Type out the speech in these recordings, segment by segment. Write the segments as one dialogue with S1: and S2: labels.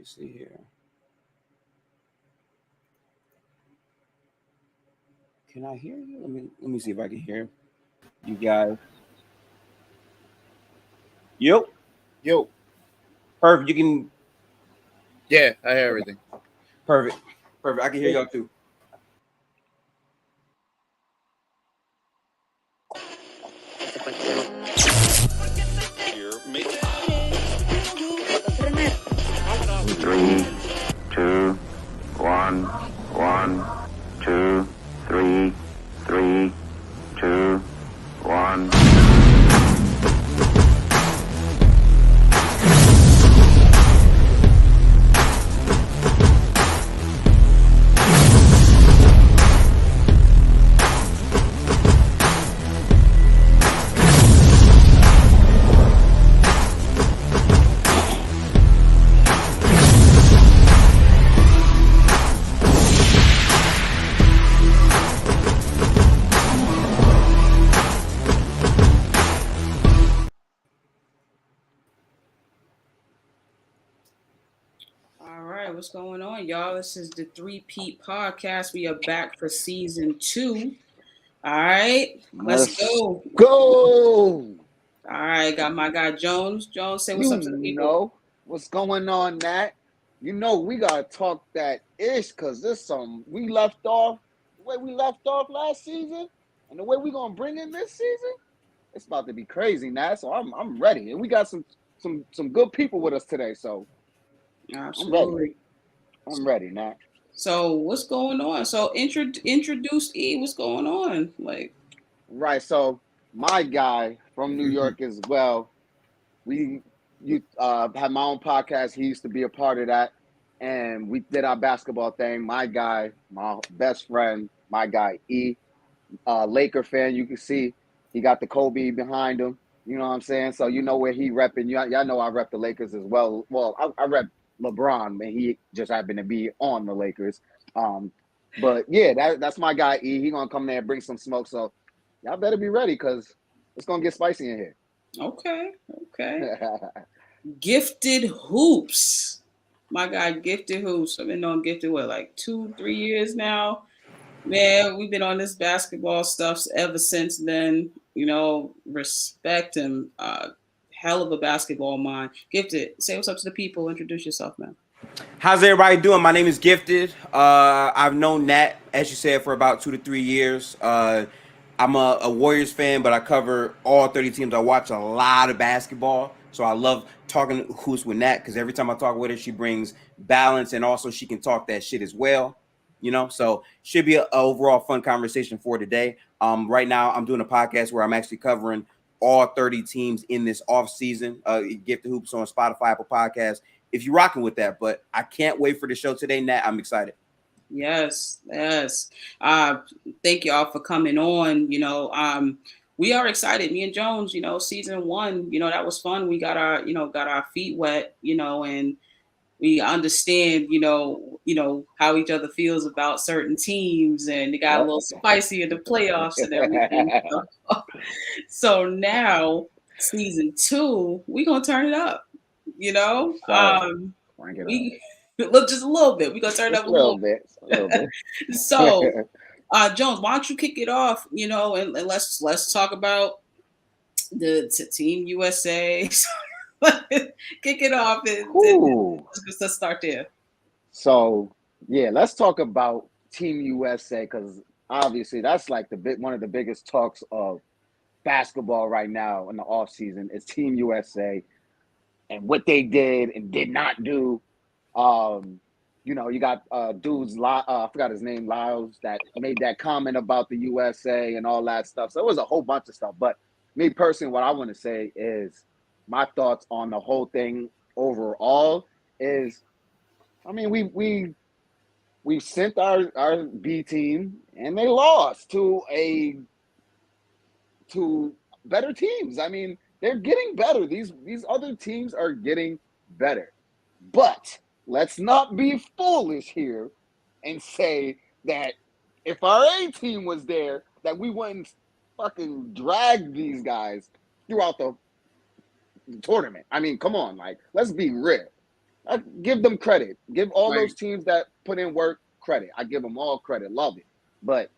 S1: me see here. Can I hear you? Let me see if I can hear you guys. Yep.
S2: Yo,
S1: Perfect. You can.
S2: yeah, I hear
S1: Okay.
S2: everything.
S1: Perfect. Perfect. I can hear y'all too.
S3: Three, two, one, one, two, three, three, two, one.
S4: All right, what's going on, y'all? This is the Three Peat Podcast. We are back for season 2. All right, let's
S5: Let's
S4: go.
S5: go.
S4: All right, got my guy Jones. Jones, say what's
S5: You
S4: up to the people.
S5: know what's going on, Nat. You know we gotta talk that ish because this some we left off the way we left off last season and the way we gonna bring in this season. It's about to be crazy, Nat. So I'm ready, and we got some good people with us today. So I'm ready.
S4: Absolutely.
S5: I'm ready, Nat.
S4: So what's going on? So introduce E. What's going on? Like,
S5: Right. So my guy from New
S1: Mhm.
S5: York as well. We you had my own podcast. He used to be a part of that, and we did our basketball thing. My guy, my best friend, my guy E, Laker fan. You can see he got the Kobe behind him. You know what I'm saying? So you know where he repping. Y'all know I rep the Lakers as well. Well, I rep LeBron, and he just happened to be on the Lakers. Um, but yeah, that's my guy E. He gonna come there and bring some smoke. So y'all better be ready because it's gonna get spicy in here.
S4: okay, okay. Gifted Hoops. My guy, Gifted Hoops. I've been on Gifted, what, like 2, 3 years now? Man, we've been on this basketball stuff ever since then. Respect him. Hell of a basketball mind. Gifted, say what's up to the people. Introduce yourself, man.
S1: How's everybody doing? My name is Gifted. I've known Nat, as you said, for about 2 to 3 years. I'm a Warriors fan, but I cover all 30 teams. I watch a lot of basketball, so I love talking hoops with Nat because every time I talk with her, she brings balance and also she can talk that shit as well. So should be an overall fun conversation for today. Right now, I'm doing a podcast where I'm actually covering all 30 teams in this off season. Gifted Hoops on Spotify, Apple Podcasts if you're rocking with that. But I can't wait for the show today, Nat. I'm excited.
S4: Yes, yes. Uh, Thank y'all for coming on. We are excited. Me and Jones, season 1, that was fun. We got our feet wet, and we understand, how each other feels about certain teams, and it got a
S5: Yep.
S4: little spicy in the playoffs and everything. So now, season 2, we're gonna turn it up. You know,
S5: So crank it up.
S4: we look just a little bit. We're gonna turn it
S5: Just
S4: up
S5: a
S4: a
S5: little
S4: little.
S5: bit. A little bit.
S4: So, Jones, why don't you kick it off? And let's talk about the Team USA. Kick it off and
S5: Whew.
S4: let's start there.
S5: So yeah, let's talk about Team USA because obviously that's like one of the biggest talks of basketball right now in the off season is Team USA and what they did and did not do. Um, you got dudes, I forgot his name, Lyles, that made that comment about the USA and all that stuff. So it was a whole bunch of stuff. But me personally, what I want to say is my thoughts on the whole thing overall is, I mean, we sent our B team and they lost to better teams. I mean, they're getting better. These other teams are getting better. But let's not be foolish here and say that if our A team was there, that we wouldn't fucking drag these guys throughout the tournament. I mean, come on, like let's be real. I give them credit. Give all
S4: Right.
S5: those teams that put in work credit. I give them all credit. Love it. But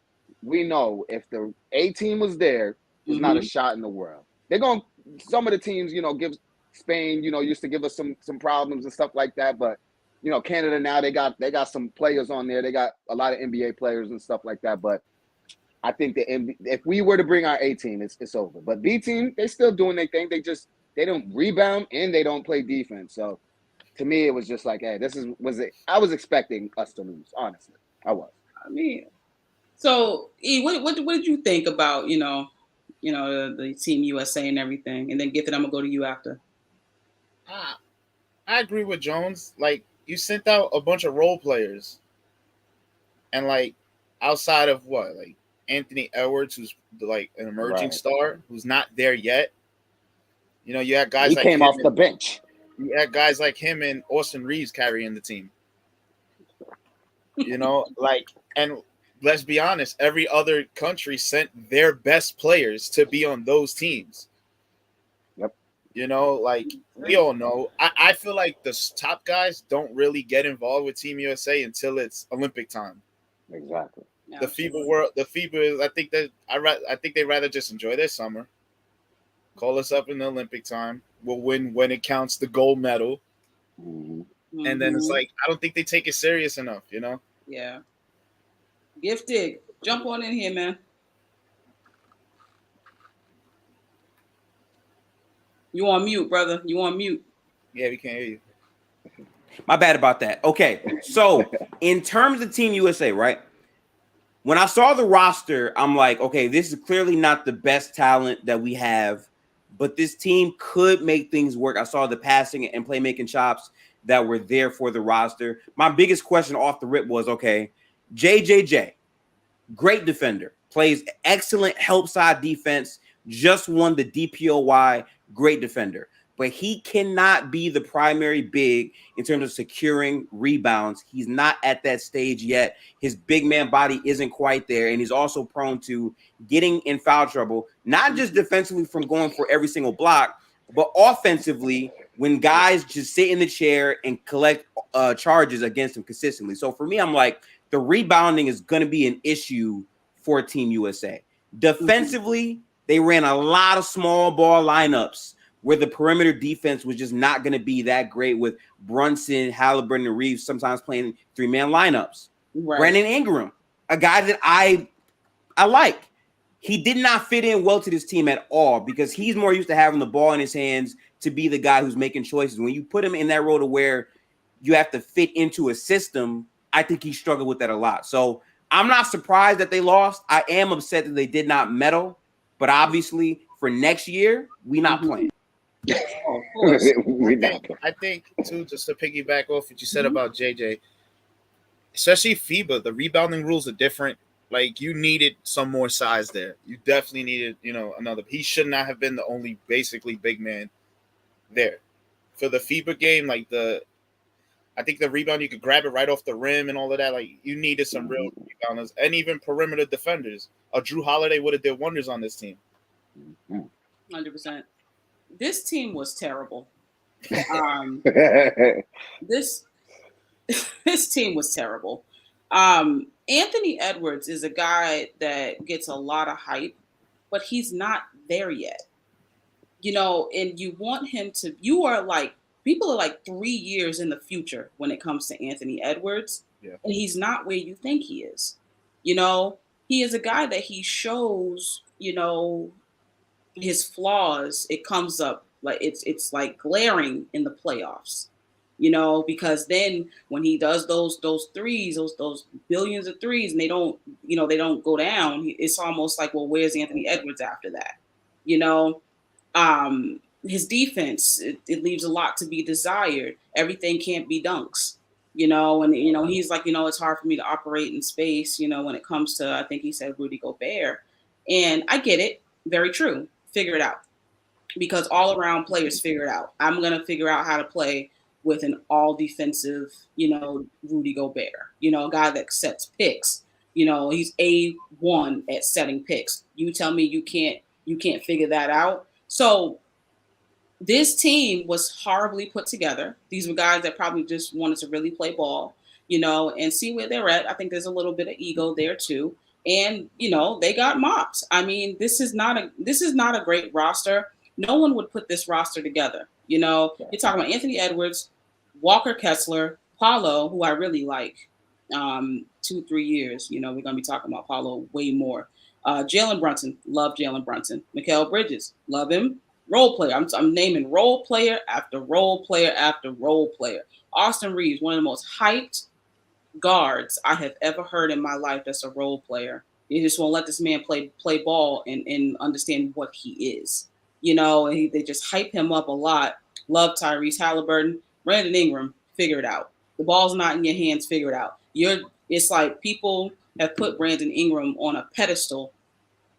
S5: we know if the A team was there, it's not a shot in the world. They're going. Some of the teams, give Spain. Used to give us some problems and stuff like that. But Canada now they got some players on there. They got a lot of NBA players and stuff like that. But I think if we were to bring our A team, it's over. But B team, they still doing their thing. They don't rebound and they don't play defense. So to me, it was just like, hey, I was expecting us to lose. Honestly, I was.
S4: I mean, so E, what did you think about the Team USA and everything? And then Gifted, I'm gonna go to you after.
S2: I agree with Jones. Like, you sent out a bunch of role players, and like outside of what, like Anthony Edwards, who's like an emerging
S5: Right.
S2: star, who's not there yet. You had guys
S5: He
S2: like
S5: came
S2: him
S5: off the bench.
S2: You had guys like him and Austin Reeves carrying the team. And let's be honest, every other country sent their best players to be on those teams.
S5: Yep.
S2: We all know. I feel like the top guys don't really get involved with Team USA until it's Olympic time.
S5: Exactly.
S2: The FIBA is. I think they rather just enjoy their summer. Call us up in the Olympic time. We'll win when it counts the gold medal.
S5: Mm-hmm.
S2: And then it's like, I don't think they take it serious enough,
S4: Yeah. Gifted, jump on in here, man. You on mute, brother. You on mute.
S2: Yeah, we can't hear you.
S1: My bad about that. Okay, so in terms of Team USA, right? When I saw the roster, I'm like, okay, this is clearly not the best talent that we have, but this team could make things work. I saw the passing and playmaking chops that were there for the roster. My biggest question off the rip was, okay, JJJ, great defender, plays excellent help side defense, just won the DPOY, great defender. But he cannot be the primary big in terms of securing rebounds. He's not at that stage yet. His big man body isn't quite there, and he's also prone to getting in foul trouble, not just defensively from going for every single block, but offensively when guys just sit in the chair and collect charges against him consistently. So for me, I'm like, the rebounding is going to be an issue for Team USA. Defensively, they ran a lot of small ball lineups where the perimeter defense was just not going to be that great with Brunson, Halliburton, and Reeves sometimes playing three-man lineups.
S4: Right.
S1: Brandon Ingram, a guy that I like. He did not fit in well to this team at all because he's more used to having the ball in his hands to be the guy who's making choices. When you put him in that role to where you have to fit into a system, I think he struggled with that a lot. So I'm not surprised that they lost. I am upset that they did not medal, but obviously for next year, we not playing.
S4: Oh, of course.
S2: I think too, just to piggyback off what you said about JJ, especially FIBA, the rebounding rules are different. Like, you needed some more size there. You definitely needed, another. He should not have been the only basically big man there. For the FIBA game, I think the rebound, you could grab it right off the rim and all of that. Like, you needed some real rebounders and even perimeter defenders. Drew Holiday would have did wonders on this team.
S4: 100%. This team was terrible. This team was terrible. Anthony Edwards is a guy that gets a lot of hype, but he's not there yet. And you want him to, people are like 3 years in the future when it comes to Anthony Edwards.
S2: Yeah.
S4: And he's not where you think he is. He is a guy that he shows, his flaws. It comes up like it's like glaring in the playoffs, because then when he does those threes, those billions of threes, and they don't go down, it's almost like, well, where's Anthony Edwards after that? His defense, it leaves a lot to be desired. Everything can't be dunks, and he's like, it's hard for me to operate in space, when it comes to, I think he said Rudy Gobert, and I get it, very true. Figure it out, because all around players figure it out. I'm gonna figure out how to play with an all defensive, Rudy Gobert, a guy that sets picks. He's A1 at setting picks. You tell me you can't figure that out. So this team was horribly put together. These were guys that probably just wanted to really play ball, and see where they're at. I think there's a little bit of ego there too. And they got mopped. I mean, this is not a great roster. No one would put this roster together. You're talking about Anthony Edwards, Walker Kessler, Paulo, who I really like. 2-3 years, we're gonna be talking about Paulo way more. Jalen Brunson, love Jalen Brunson. Mikal Bridges, love him. Role player. I'm naming role player after role player after role player. Austin Reeves, one of the most hyped guards I have ever heard in my life. That's a role player. You just won't let this man play ball and understand what he is. And they just hype him up a lot. Love Tyrese Halliburton. Brandon Ingram, figure it out. The ball's not in your hands, figure it out. It's like people have put Brandon Ingram on a pedestal,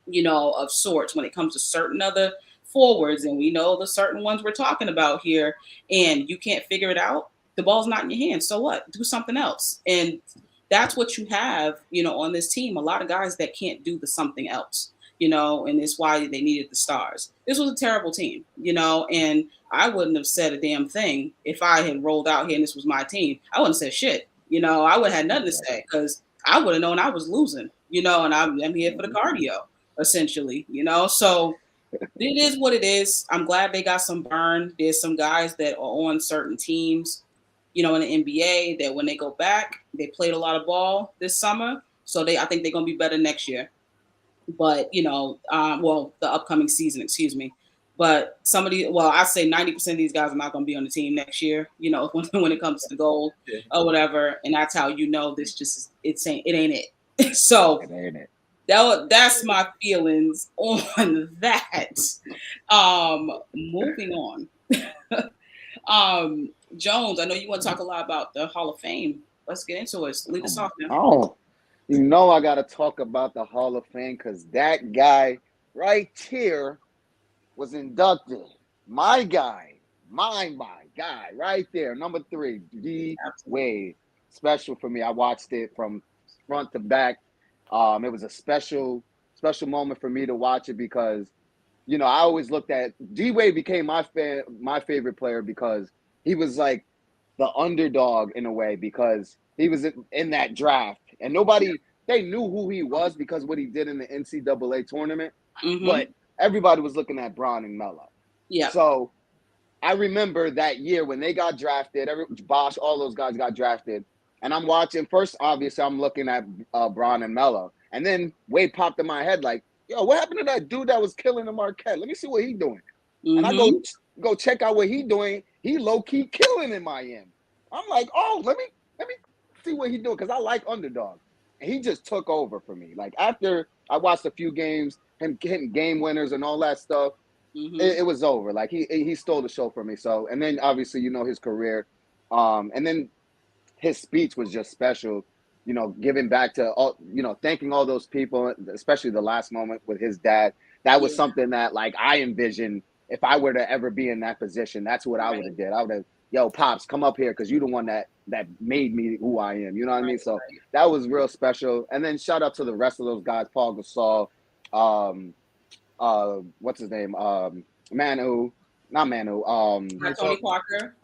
S4: of sorts when it comes to certain other forwards. And we know the certain ones we're talking about here, and you can't figure it out. The ball's not in your hands. So what? Do something else. And that's what you have, on this team. A lot of guys that can't do the something else, and it's why they needed the stars. This was a terrible team, and I wouldn't have said a damn thing if I had rolled out here and this was my team. I wouldn't have said shit. I would have had nothing to say because I would have known I was losing, and I'm here for the cardio, essentially, So it is what it is. I'm glad they got some burn. There's some guys that are on certain teams, in the NBA that when they go back, they played a lot of ball this summer. So I think they're going to be better next year. But, the upcoming season, excuse me. But I say 90% of these guys are not going to be on the team next year, when it comes to gold or whatever. And that's how this just, it ain't it. So
S5: It ain't it.
S4: That's my feelings on that. Moving on. Jones, I know you want to talk a lot about the Hall of Fame. Let's get into it. Lead us off now.
S5: Oh, I got to talk about the Hall of Fame because that guy right here was inducted. My guy, my guy right there, number 3, D Wade. Special for me. I watched it from front to back. It was a special moment for me to watch it because, I always looked at D Wade became my favorite player because he was like the underdog in a way because he was in that draft and they knew who he was because what he did in the NCAA tournament, but everybody was looking at Bron and Melo.
S4: Yeah.
S5: So I remember that year when they got drafted, Bosch, all those guys got drafted. And I'm watching first, obviously, I'm looking at Bron and Melo. And then Wade popped in my head like, yo, what happened to that dude that was killing the Marquette? Let me see what he's doing. And I go check out what he's doing. He low-key killing in Miami. I'm like, oh, let me see what he's doing because I like underdog. And he just took over for me. Like after I watched a few games, him hitting game winners and all that stuff, it was over. Like he stole the show from me. So, and then obviously, his career. And then his speech was just special, giving back to all, thanking all those people, especially the last moment with his dad. That was something that like I envisioned if I were to ever be in that position. That's what I would have did. I would have, yo, Pops, come up here because you're the one that made me who I am. You know what I mean? So that was real special. And then shout out to the rest of those guys, Paul Gasol, what's his name?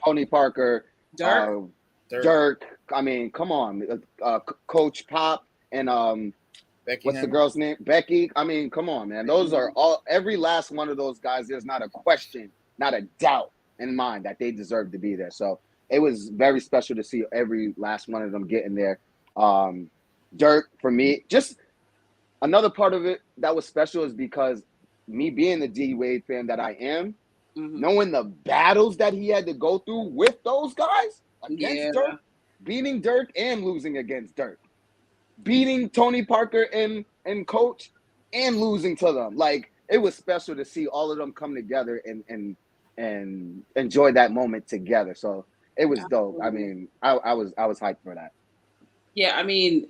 S5: Tony Parker, Dirk. I mean, come on, Coach Pop and what's the girl's name? Becky. I mean, come on, man. Those are every last one of those guys. There's not a question, not a doubt in mind that they deserve to be there. So it was very special to see every last one of them getting there. Dirk, for me, just another part of it that was special is because me being the D Wade fan that I am, knowing the battles that he had to go through with those guys against Dirk, beating Dirk and losing against Dirk, beating Tony Parker and Coach and losing to them. Like it was special to see all of them come together and enjoy that moment together. So it was dope. I mean, I was hyped for that.
S4: Yeah, I mean,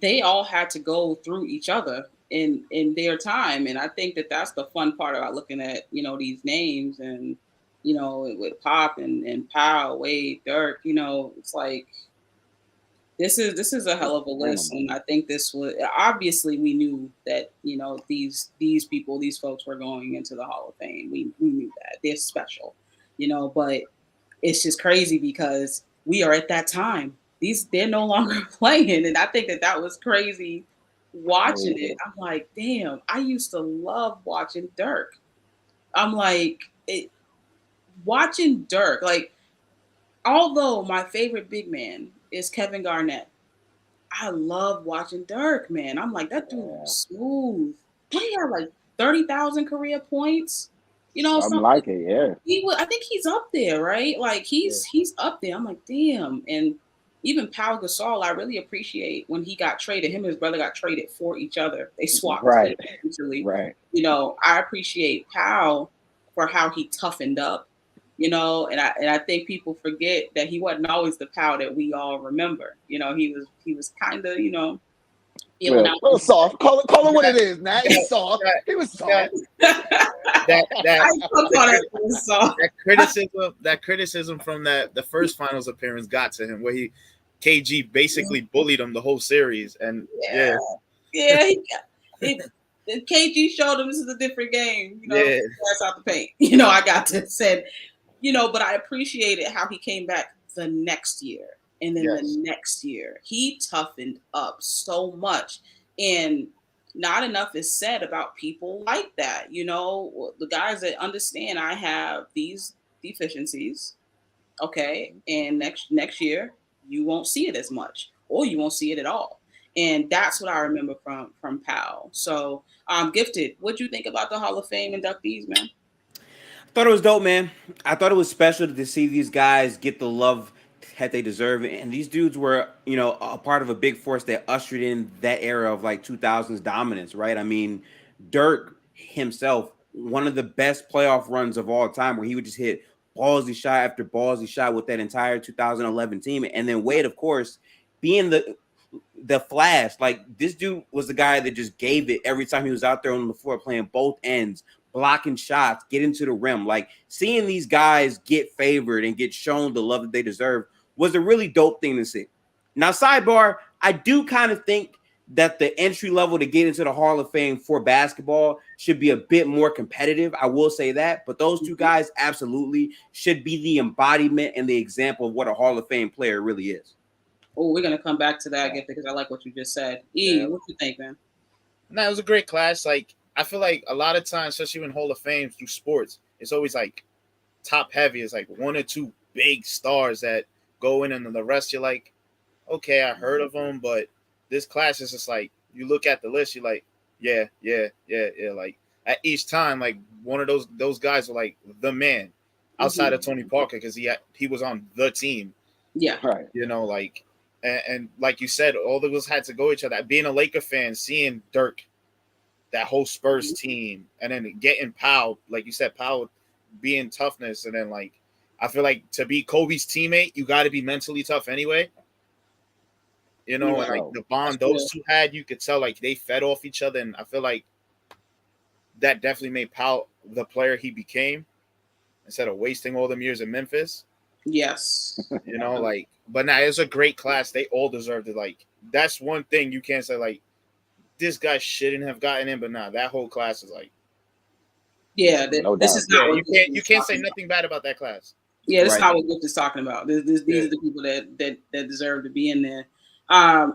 S4: they all had to go through each other in their time, and I think that that's the fun part about looking at these names and with Pop and Powell, Wade, Dirk. It's like this is a hell of a list, and I think this was obviously we knew that these people, these folks were going into the Hall of Fame. We knew that they're special. but it's just crazy because we are at that time. They're no longer playing, and I think that was crazy watching it. I'm like, damn, I used to love watching Dirk. I'm like, watching Dirk, like, although my favorite big man is Kevin Garnett, I love watching Dirk, man. I'm like, that dude was smooth. What, he had like 30,000 career points?
S5: I'm
S4: Something.
S5: like it, yeah.
S4: I think he's up there, right? Like he's up there. I'm like, damn. And even Pau Gasol, I really appreciate when he got traded. Him and his brother got traded for each other. They swapped
S5: Right.
S4: essentially.
S5: Right.
S4: I appreciate Pau for how he toughened up. And I think people forget that he wasn't always the Pau that we all remember. He was kind of, feeling out.
S5: A little soft. Call it what it is, Nat. He's soft. He was soft.
S2: That criticism from the first finals appearance got to him, where KG basically bullied him the whole series, and
S4: KG showed him this is a different game. Pass out the paint. I got to said, but I appreciated how he came back the next year. And then the next year, he toughened up so much. And not enough is said about people like that. The guys that understand I have these deficiencies. Okay. And next year, you won't see it as much, or you won't see it at all. And that's what I remember from Powell. So, Gifted, what'd you think about the Hall of Fame inductees, man?
S1: I thought it was dope, man. I thought it was special to see these guys get the love that they deserve. And these dudes were, a part of a big force that ushered in that era of like 2000s dominance, right? I mean, Dirk himself, one of the best playoff runs of all time, where he would just hit ballsy shot after ballsy shot with that entire 2011 team. And then Wade, of course, being the Flash. Like, this dude was the guy that just gave it every time he was out there on the floor playing both ends, blocking shots, getting to the rim. Like, seeing these guys get favored and get shown the love that they deserve was a really dope thing to see. Now, sidebar, I do kind of think that the entry level to get into the Hall of Fame for basketball should be a bit more competitive. I will say that. But those two guys absolutely should be the embodiment and the example of what a Hall of Fame player really is.
S4: Oh, we're going to come back to that, Gifted, because I like what you just said. What you think, man?
S2: No, it was a great class. Like, I feel like a lot of times, especially in Hall of Fame through sports, it's always like top heavy. It's like one or two big stars that go in, and then the rest you're like, okay, I heard of them, but this class is just like, you look at the list, you're like, yeah. Like, at each time, like, one of those guys were like the man outside of Tony Parker, because he was on the team.
S4: Yeah.
S5: Right.
S2: Like, and like you said, all of us had to go each other. Being a Laker fan, seeing Dirk, that whole Spurs team, and then getting Powell, like you said, Powell being toughness, and then like, I feel like to be Kobe's teammate, you got to be mentally tough anyway. And like the bond those two had, you could tell like they fed off each other, and I feel like that definitely made Powell the player he became instead of wasting all them years in Memphis.
S4: Yes.
S2: Like, but now it's a great class. They all deserved it. Like, that's one thing you can't say like this guy shouldn't have gotten in, but nah, that whole class is like,
S4: this is not
S2: you can't say nothing bad about that class.
S4: Yeah, this is how what Gift is talking about. These are the people that deserve to be in there.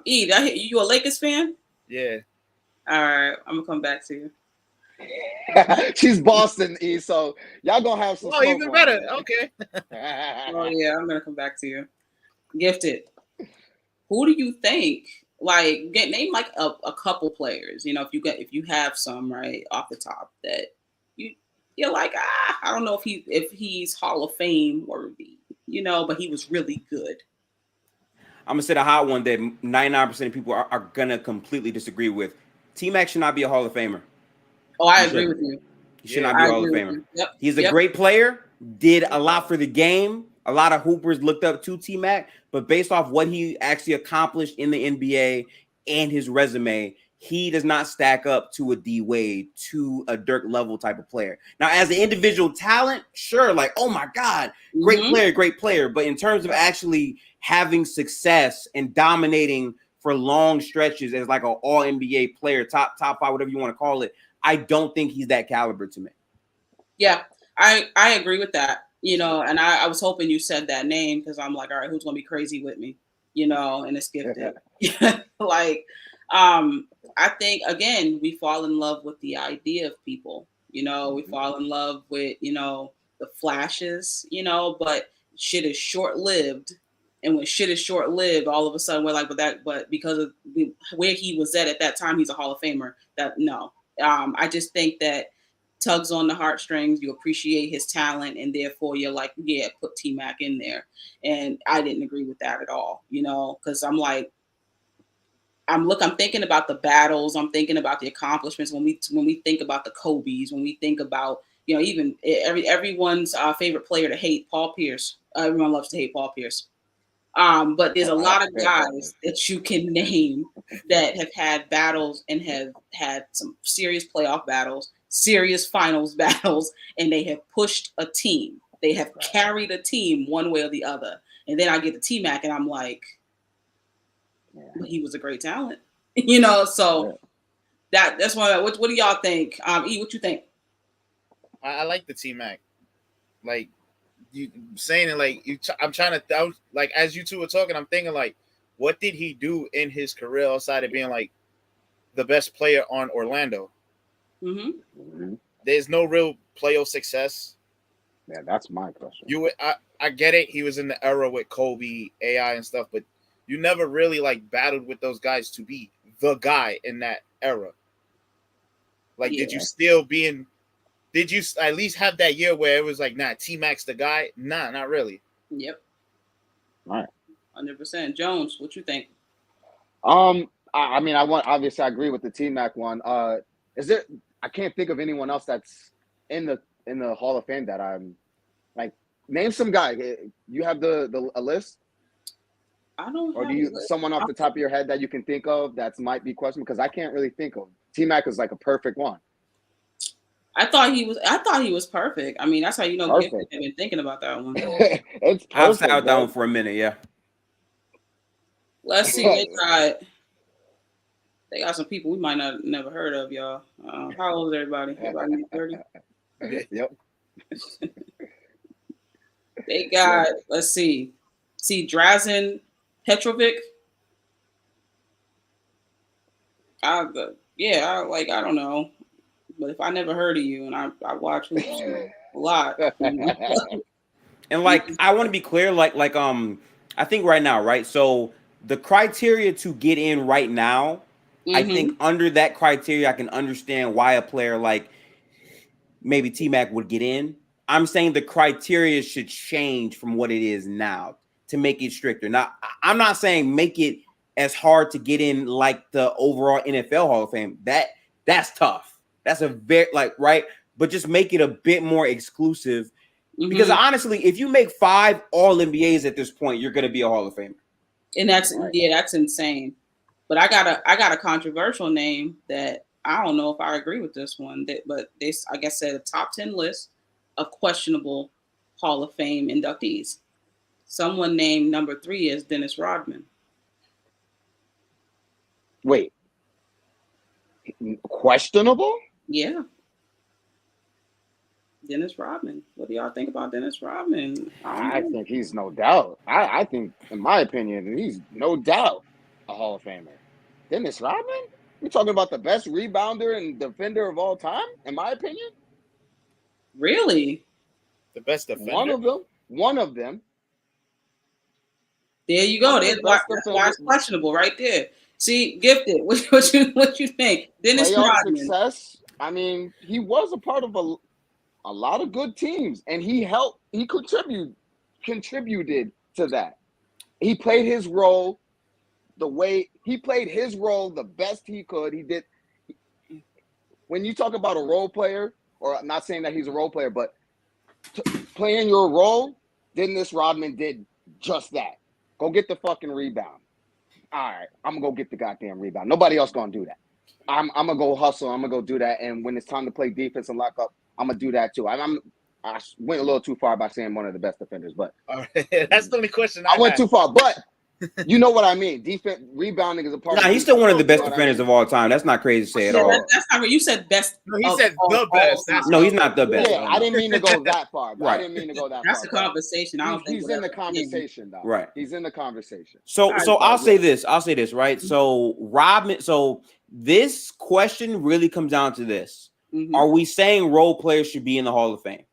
S4: You a Lakers fan?
S2: Yeah.
S4: All right, I'm gonna come back to you.
S5: She's Boston, E. So y'all gonna have some.
S2: Oh, even better. Okay.
S4: Oh yeah, I'm gonna come back to you. Gifted. Who do you think? Like, name like a couple players. If you have some right off the top that you're like, I don't know if he's Hall of Fame worthy, but he was really good.
S1: I'm gonna say the hot one that 99% of people are gonna completely disagree with. T-Mac should not be a Hall of Famer.
S4: Oh, I agree with you.
S1: He should not be a Hall of Famer.
S4: Yep.
S1: He's a great player, did a lot for the game. A lot of hoopers looked up to T-Mac, but based off what he actually accomplished in the NBA and his resume, he does not stack up to a D Wade, to a Dirk level type of player. Now, as an individual talent, sure, like, oh my God, great player. But in terms of actually having success and dominating for long stretches as like an all NBA player, top five, whatever you want to call it, I don't think he's that caliber to me.
S4: Yeah, I agree with that. You know, and I was hoping you said that name because I'm like, all right, who's gonna be crazy with me? You know, and it's Gifted. Like, I think again, we fall in love with the idea of people. You know, we fall in love with, you know, the flashes, you know, but shit is short lived. And when shit is short lived, all of a sudden we're like, but because of where he was at that time, he's a Hall of Famer. That no, I just think that tugs on the heartstrings. You appreciate his talent, and therefore you're like, yeah, put T Mac in there. And I didn't agree with that at all, you know, because I'm like, I'm thinking about the battles. I'm thinking about the accomplishments. When we think about the Kobe's, when we think about, you know, even everyone's favorite player to hate, Paul Pierce. Everyone loves to hate Paul Pierce. But there's a lot of guys that you can name that have had battles and have had some serious playoff battles, serious finals battles, and they have pushed a team. They have carried a team one way or the other. And then I get to T Mac, and I'm like, but he was a great talent, you know. So that's why. What do y'all think? E, what you think?
S2: I like the T Mac. Like you saying it, like I'm trying to like as you two were talking, I'm thinking like, what did he do in his career outside of being like the best player on Orlando? There's no real playoff success.
S5: Yeah, that's my question.
S2: I get it. He was in the era with Kobe, AI, and stuff, but you never really like battled with those guys to be the guy in that era. Like, did you at least have that year where it was like, nah, T Mac's the guy? Nah, not really.
S4: Yep.
S5: All right.
S4: 100%. Jones, what you think?
S5: I mean, obviously I agree with the T Mac one. Is there? I can't think of anyone else that's in the Hall of Fame that I'm like. Name some guy. You have a list,
S4: I don't.
S5: or do you someone off the top of your head that you can think of that might be questionable? Because I can't really think of. T Mac is like a perfect one.
S4: I thought he was perfect. I mean, that's how you know I've been thinking about that one.
S5: It's perfect.
S1: I've sat down for a minute, yeah.
S4: Let's see. They got some people we might not never heard of, y'all. How old is everybody? Everybody 30?
S5: Yep.
S4: They got, let's see, Drazen Petrovic. I don't know. But if I never heard of you and I watch hoops a lot.
S1: And like, I want to be clear, I think right now, right? So the criteria to get in right now, I think under that criteria, I can understand why a player like maybe T-Mac would get in. I'm saying the criteria should change from what it is now to make it stricter. Now, I'm not saying make it as hard to get in like the overall NFL Hall of Fame. That's tough. That's a very right, but just make it a bit more exclusive. Because honestly, if you make 5 All NBAs at this point, you're going to be a Hall of Famer.
S4: And that's insane. But I got a controversial name that I don't know if I agree with this one. But this, I guess, said a top 10 list of questionable Hall of Fame inductees. Someone named number 3 is Dennis Rodman.
S5: Wait, questionable?
S4: Yeah. Dennis Rodman. What do y'all think about Dennis Rodman?
S5: I think he's no doubt. I think, in my opinion, he's no doubt a Hall of Famer. Dennis Rodman? We're talking about the best rebounder and defender of all time, in my opinion?
S4: Really?
S2: The best defender?
S5: One of them.
S4: There you go. That's why it's questionable right there. See, Gifted. What you think? Dennis Rodman.
S5: Success. I mean, he was a part of a lot of good teams, and he contributed to that. He played his role the best he could. He did. When you talk about a role player, or I'm not saying that he's a role player, but playing your role, Dennis Rodman did just that. Go get the fucking rebound. All right, I'm gonna go get the goddamn rebound. Nobody else gonna do that. I'm gonna go hustle. I'm gonna go do that. And when it's time to play defense and lock up, I'm gonna do that too. I went a little too far by saying one of the best defenders, but
S2: that's the only question.
S5: I went too far. But You know what I mean? Defense rebounding is a part.
S1: Nah,
S5: of
S1: he's still one of the best
S5: you know
S1: defenders of all time. That's not crazy to say at
S4: Yeah,
S1: all.
S4: that's not what you said. Best.
S2: No, he
S4: of
S2: said
S4: all-
S2: the
S4: all
S2: best.
S4: time.
S2: That's
S1: No, he's not the best.
S5: Yeah, I didn't mean to go that far. I
S1: Right.
S5: didn't mean to go that
S4: That's
S5: far.
S4: the conversation. I don't think
S5: he's in the
S4: whatever.
S5: conversation though.
S1: Right.
S5: He's in the conversation.
S1: So
S4: Alright,
S1: I'll
S5: but
S1: say
S5: yeah.
S1: this. I'll say this, right? So Rodman, so this question really comes down to this.
S4: Mhm.
S1: Are we saying role players should be in the Hall of Fame?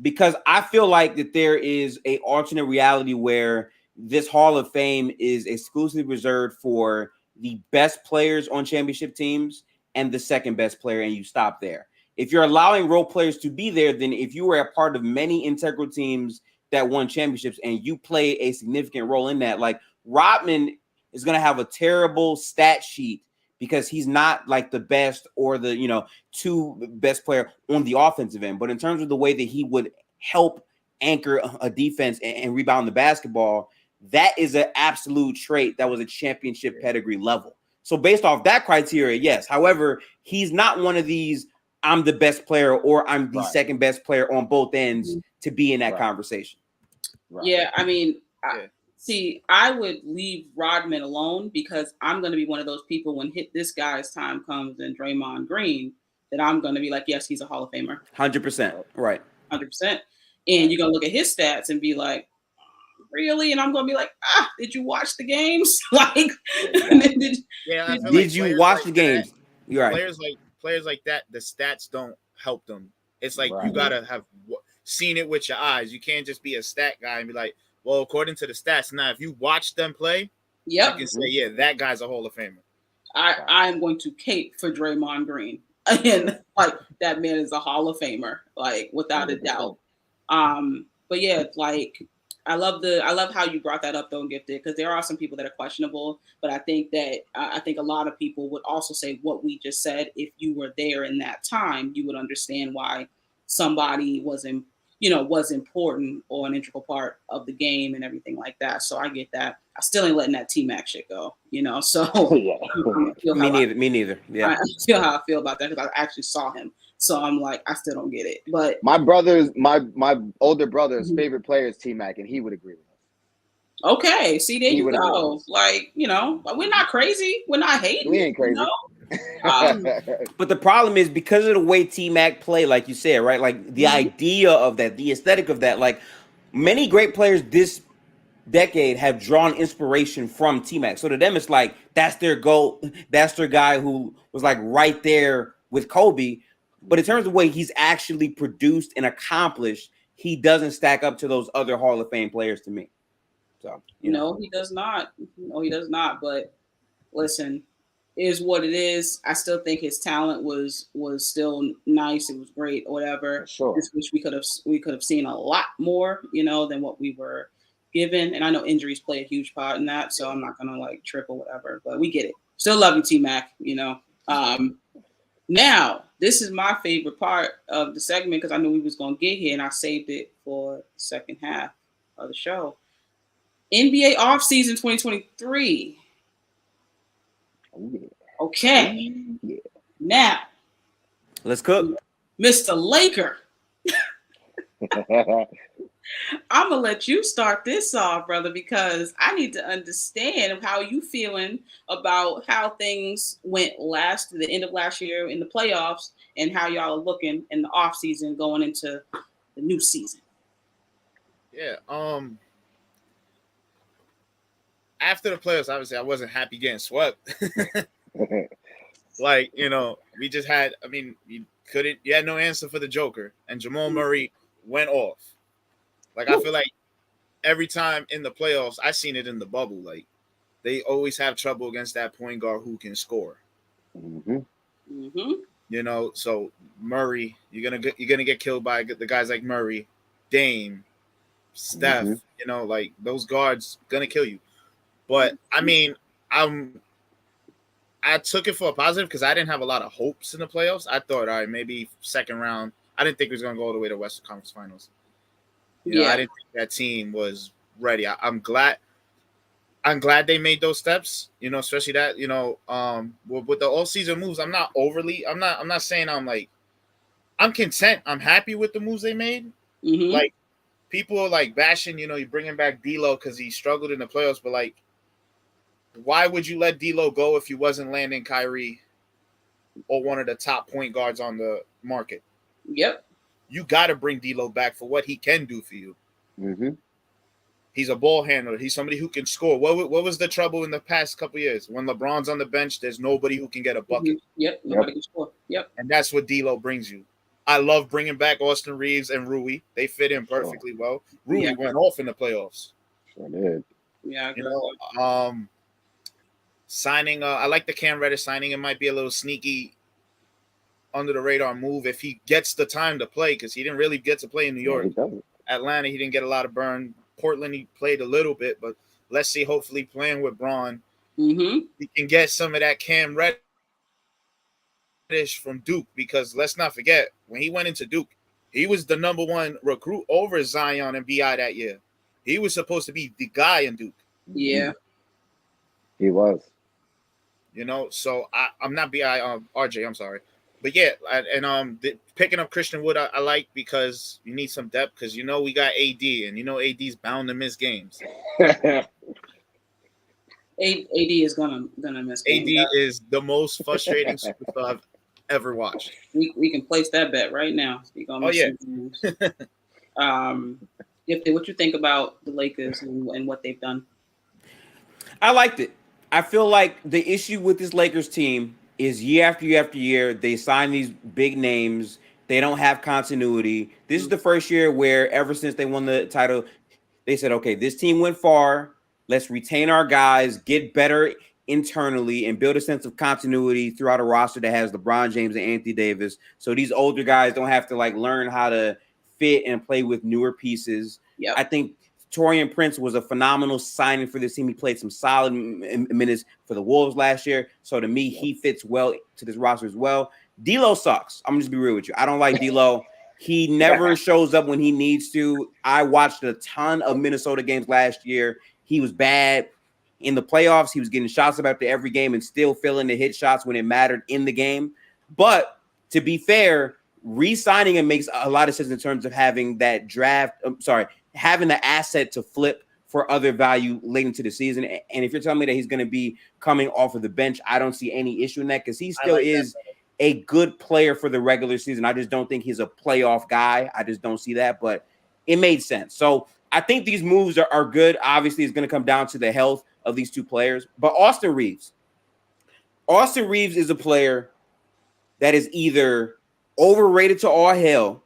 S1: Because I feel like that there is a alternate reality where this Hall of Fame is exclusively reserved for the best players on championship teams and the second best player, and you stop there. If you're allowing role players to be there, then if you were a part of many integral teams that won championships and you play a significant role in that, like Rodman is going to have a terrible stat sheet because he's not like the best or the, you know, two best player on the offensive end. But in terms of the way that he would help anchor a defense and rebound the basketball, that is an absolute trait that was a championship pedigree level. So based off that criteria, yes. However, he's not one of these, I'm the best player or I'm the second best player on both ends to be in that conversation.
S5: Right.
S4: Yeah, I mean,
S2: Yeah.
S4: see, I would leave Rodman alone because I'm going to be one of those people when this guy's time comes and Draymond Green, that I'm going to be like, yes, he's a Hall of Famer.
S1: 100%. Right.
S4: 100%. And you're going to look at his stats and be like, really? And I'm going to be like, did you watch the games? Like,
S1: did you watch the games? You're right.
S2: Players like that, the stats don't help them. It's like you got to have seen it with your eyes. You can't just be a stat guy and be like, well, according to the stats. Now, if you watch them play, you can say, yeah, that guy's a Hall of Famer.
S4: I am going to cape for Draymond Green. And like that man is a Hall of Famer, like without a doubt. But yeah, like I love how you brought that up though, Gifted, because there are some people that are questionable, but I think that I think a lot of people would also say what we just said. If you were there in that time, you would understand why somebody was important or an integral part of the game and everything like that. So I get that. I still ain't letting that T-Mac shit go, you know. So
S1: Me neither. Yeah.
S4: I feel how I feel about that because I actually saw him. So I'm like, I still don't get it. But
S5: my older brother's favorite player is T-Mac, and he would agree with us.
S4: Okay, see, there you go. Like, you know, we're not crazy. We're not hating.
S5: We ain't crazy.
S4: You know?
S1: But the problem is because of the way T-Mac play, like you said, right? Like the idea of that, the aesthetic of that, like many great players this decade have drawn inspiration from T-Mac. So to them, it's like that's their goal. That's their guy who was like right there with Kobe. But in terms of the way he's actually produced and accomplished, he doesn't stack up to those other Hall of Fame players to me. So
S4: no, he does not. No, he does not. But listen, is what it is. I still think his talent was still nice. It was great, or whatever.
S5: Sure.
S4: Just wish we could have seen a lot more, you know, than what we were given. And I know injuries play a huge part in that, so I'm not gonna like trip or whatever. But we get it. Still love you, T-Mac. You know. Now this is my favorite part of the segment because I knew we was gonna get here, and I saved it for the second half of the show. NBA offseason 2023. Okay.
S5: Yeah.
S4: Now,
S1: let's cook.
S4: Mr. Laker. I'm gonna let you start this off, brother, because I need to understand how you feeling about how things went the end of last year in the playoffs and how y'all are looking in the off season going into the new season.
S2: Yeah. After the playoffs, obviously I wasn't happy getting swept. Like, you know, we just had, I mean, you had no answer for the Joker, and Jamal Murray went off. Like, I feel like every time in the playoffs, I've seen it in the bubble, like, they always have trouble against that point guard who can score. You know, so Murray, you're gonna get killed by the guys like Murray, Dame, Steph, you know, like those guards gonna kill you. But I mean, I took it for a positive because I didn't have a lot of hopes in the playoffs. I thought, all right, maybe second round. I didn't think it was going to go all the way to Western Conference Finals. You know, I didn't think that team was ready. I'm glad they made those steps. You know, especially that. You know, with the all season moves, I'm not saying I'm content. I'm happy with the moves they made. Like people are like bashing, you're bringing back D'Lo because he struggled in the playoffs, but like, why would you let D'Lo go if you wasn't landing Kyrie or one of the top point guards on the market?
S4: Yep.
S2: You got to bring D'Lo back for what he can do for you.
S5: Mm-hmm.
S2: He's a ball handler. He's somebody who can score. What was the trouble in the past couple years? When LeBron's on the bench, there's nobody who can get a bucket.
S4: Yep. Nobody can score. Yep.
S2: And that's what D'Lo brings you. I love bringing back Austin Reeves and Rui. They fit in perfectly well. Rui went off in the playoffs.
S5: Sure did.
S4: Yeah.
S2: Signing. I like the Cam Reddish signing. It might be a little sneaky, under the radar move if he gets the time to play, because he didn't really get to play in New York. Atlanta, he didn't get a lot of burn. Portland, he played a little bit, but let's see. Hopefully, playing with Braun, he can get some of that Cam Reddish from Duke, because let's not forget, when he went into Duke, he was the number one recruit over Zion and BI that year. He was supposed to be the guy in Duke.
S4: Yeah.
S5: He was.
S2: So I'm not BI, RJ, I'm sorry. But yeah, picking up Christian Wood, I like, because you need some depth, because we got AD, and AD's bound to miss games.
S4: AD is gonna miss games.
S2: AD is the most frustrating superstar I've ever watched.
S4: We can place that bet right now.
S2: Oh yeah.
S4: What you think about the Lakers and what they've done?
S1: I liked it. I feel like the issue with this Lakers team is year after year after year, they sign these big names. They don't have continuity. This is the first year where, ever since they won the title, they said, okay, this team went far. Let's retain our guys, get better internally, and build a sense of continuity throughout a roster that has LeBron James and Anthony Davis. So these older guys don't have to learn how to fit and play with newer pieces.
S4: Yep.
S1: I think Taurean Prince was a phenomenal signing for this team. He played some solid minutes for the Wolves last year. So to me, he fits well to this roster as well. D'Lo sucks. I'm just be real with you. I don't like D'Lo. He never shows up when he needs to. I watched a ton of Minnesota games last year. He was bad in the playoffs. He was getting shots up after every game and still failing to hit shots when it mattered in the game. But to be fair, re-signing him makes a lot of sense in terms of having that having the asset to flip for other value late into the season. And if you're telling me that he's going to be coming off of the bench, I don't see any issue in that, because he still is a good player for the regular season. I just don't think he's a playoff guy. I just don't see that, but it made sense. So I think these moves are good. Obviously, it's going to come down to the health of these two players. But Austin Reeves is a player that is either overrated to all hell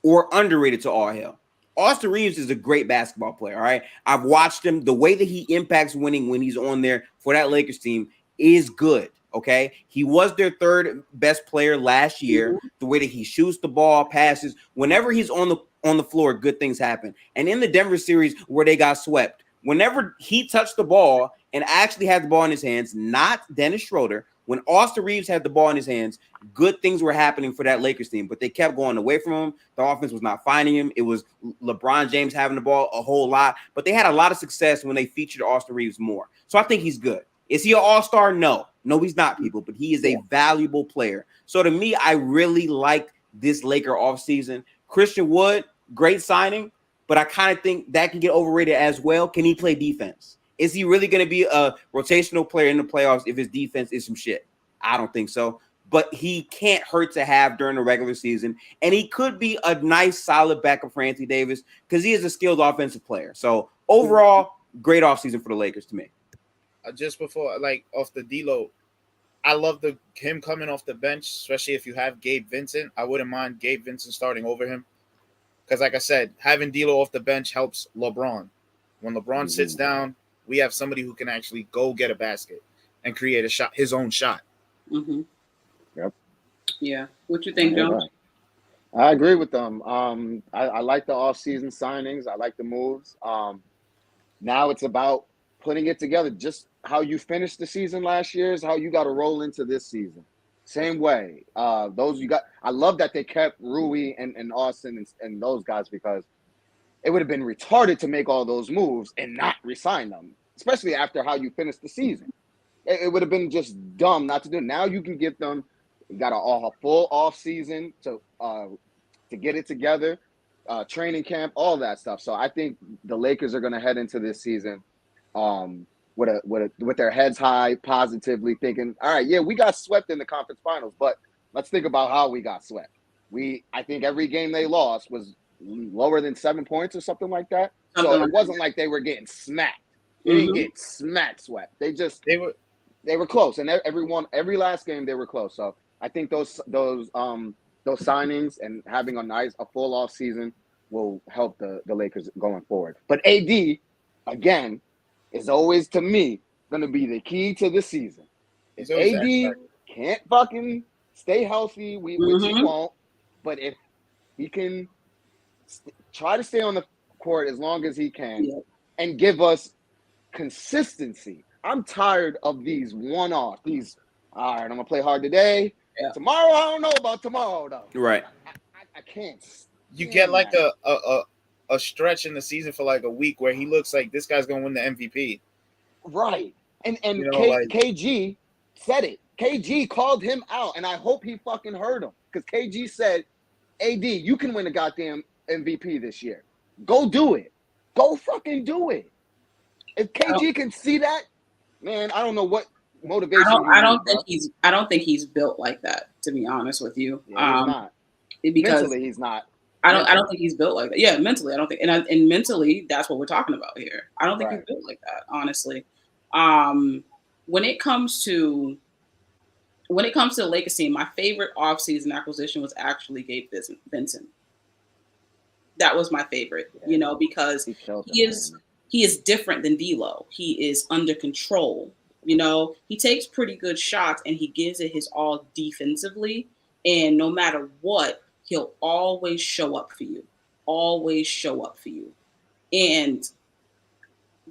S1: or underrated to all hell. Austin Reeves is a great basketball player, all right? I've watched him. The way that he impacts winning when he's on there for that Lakers team is good, okay? He was their third best player last year. The way that he shoots the ball, passes, whenever he's on the floor, good things happen. And in the Denver series where they got swept, whenever he touched the ball and actually had the ball in his hands, not Dennis Schroeder, when Austin Reeves had the ball in his hands, good things were happening for that Lakers team, but they kept going away from him. The offense was not finding him. It was LeBron James having the ball a whole lot, but they had a lot of success when they featured Austin Reeves more. So I think he's good. Is he an all-star? No, he's not, people, but he is a valuable player. So to me, I really like this Laker offseason. Christian Wood, great signing, but I kind of think that can get overrated as well. Can he play defense? Is he really going to be a rotational player in the playoffs if his defense is some shit? I don't think so. But he can't hurt to have during the regular season. And he could be a nice, solid backup for Anthony Davis, because he is a skilled offensive player. So overall, great offseason for the Lakers to me.
S2: Just before, off the D'Lo, I love him coming off the bench, especially if you have Gabe Vincent. I wouldn't mind Gabe Vincent starting over him, because like I said, having D'Lo off the bench helps LeBron. When LeBron sits down, we have somebody who can actually go get a basket and create a shot, his own shot.
S4: Mm-hmm.
S5: Yep.
S4: Yeah. What you think, John?
S5: I agree with them. I like the off-season signings. I like the moves. Now it's about putting it together. Just how you finished the season last year is how you got to roll into this season. Same way. I love that they kept Rui and Austin and those guys, because it would have been retarded to make all those moves and not resign them, especially after how you finished the season. It would have been just dumb not to do it. Now you can get them. You got a full off season to get it together, training camp, all that stuff. So I think the Lakers are going to head into this season with their heads high, positively thinking, all right, yeah, we got swept in the conference finals, but let's think about how we got swept. I think every game they lost was lower than 7 points or something like that. So it wasn't like they were getting smacked. They didn't get swept. They were close, and every last game they were close. So I think those signings and having a full off season will help the Lakers going forward. But AD, again, is always, to me, going to be the key to the season. If AD can't fucking stay healthy, which he won't, but if he can try to stay on the court as long as he can and give us consistency. I'm tired of these one-off. All right, I'm going to play hard today. Yeah. Tomorrow, I don't know about tomorrow, though.
S1: Right.
S5: I can't.
S2: You get like a stretch in the season for like a week where he looks like this guy's going to win the MVP.
S5: Right. And KG said it. KG called him out, and I hope he fucking heard him, because KG said, AD, you can win a goddamn MVP this year. Go do it. Go fucking do it. If KG can see that, man, I don't know what motivation.
S4: I don't think he's built like that, to be honest with you.
S5: Yeah, he's not.
S4: Because
S5: mentally, he's not.
S4: I don't think he's built like that. Yeah, mentally, I don't think, and mentally, that's what we're talking about here. I don't think he's built like that, honestly. When it comes to the Lakers team, my favorite offseason acquisition was actually Gabe Vincent. That was my favorite, because he is different than D'Lo. He is under control. He takes pretty good shots and he gives it his all defensively. And no matter what, he'll always show up for you. Always show up for you. And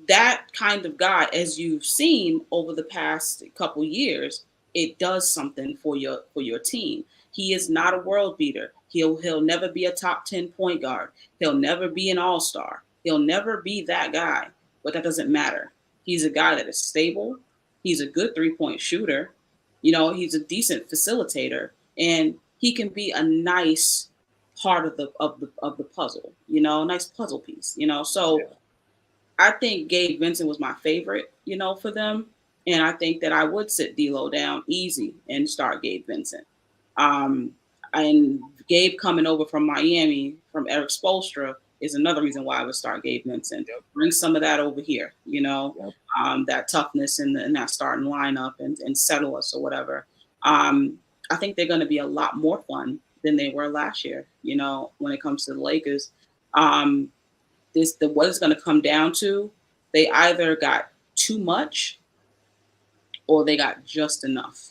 S4: that kind of guy, as you've seen over the past couple years, it does something for your team. He is not a world beater. He'll never be a top 10 point guard. He'll never be an all-star. He'll never be that guy, but that doesn't matter. He's a guy that is stable. He's a good 3-point shooter. He's a decent facilitator, and he can be a nice part of the puzzle, a nice puzzle piece, So I think Gabe Vincent was my favorite, for them. And I think that I would sit D'Lo down easy and start Gabe Vincent. And Gabe coming over from Miami, from Eric Spoelstra, is another reason why I would start Gabe Vincent. Bring some of that over here, that toughness in that starting lineup and settle us or whatever. I think they're going to be a lot more fun than they were last year, when it comes to the Lakers. What it's going to come down to, they either got too much or they got just enough.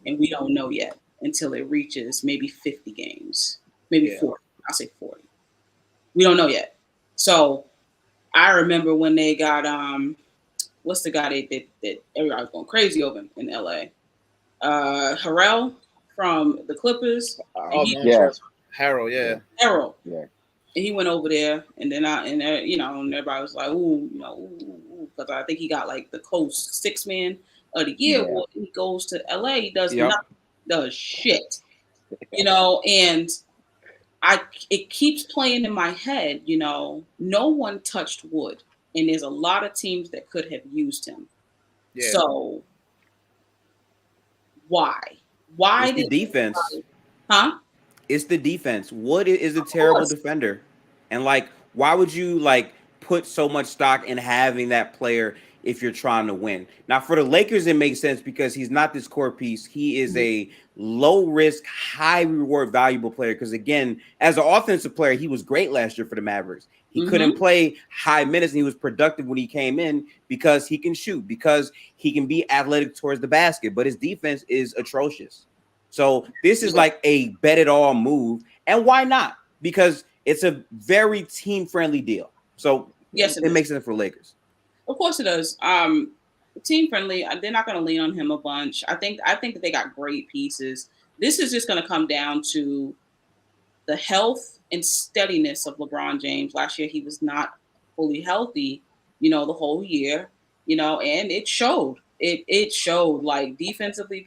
S4: And we don't know yet until it reaches maybe 50 games, maybe 40. I'll say 40. We don't know yet. So I remember when they got, what's the guy that everybody was going crazy over in LA? Harrell from the Clippers.
S2: Harold, yeah.
S4: Harold. Yeah. And he went over there, and then and everybody was like, ooh, because I think he got like the Coast 6-man of the year. Yeah. Well, he goes to LA, he does nothing, does shit, and it keeps playing in my head, no one touched Wood, and there's a lot of teams that could have used him. Yeah. So why
S1: it's
S4: did
S1: the defense?
S4: Huh?
S1: It's the defense. Wood is a terrible defender, and why would you put so much stock in having that player if you're trying to win? Now, for the Lakers, it makes sense because he's not this core piece. He is a low risk, high reward, valuable player. Because again, as an offensive player, he was great last year for the Mavericks. He couldn't play high minutes, and he was productive when he came in because he can shoot, because he can be athletic towards the basket. But his defense is atrocious. So this is like a bet it all move. And why not? Because it's a very team friendly deal. So yes, it makes sense for Lakers.
S4: Of course it does. Team friendly. They're not going to lean on him a bunch. I think that they got great pieces. This is just going to come down to the health and steadiness of LeBron James. Last year he was not fully healthy, the whole year, and it showed. It showed defensively.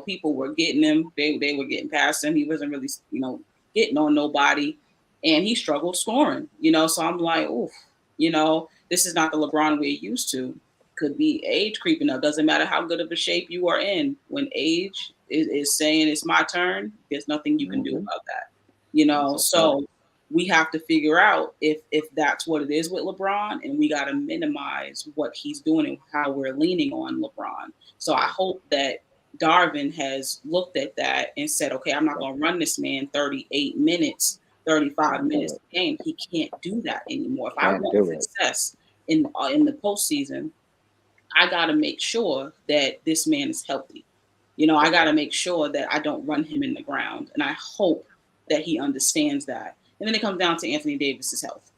S4: People were getting him. They were getting past him. He wasn't really, getting on nobody. and he struggled scoring. So I'm like, oof, this is not the LeBron we're used to. Could be age creeping up. Doesn't matter how good of a shape you are in. When age is saying it's my turn, there's nothing you can do about that. So we have to figure out if that's what it is with LeBron, and we got to minimize what he's doing and how we're leaning on LeBron. So I hope that Darvin has looked at that and said, okay, I'm not going to run this man 38 minutes, 35 minutes a game. He can't do that anymore. If I want success in the postseason, I got to make sure that this man is healthy. I got to make sure that I don't run him in the ground. And I hope that he understands that. And then it comes down to Anthony Davis's health.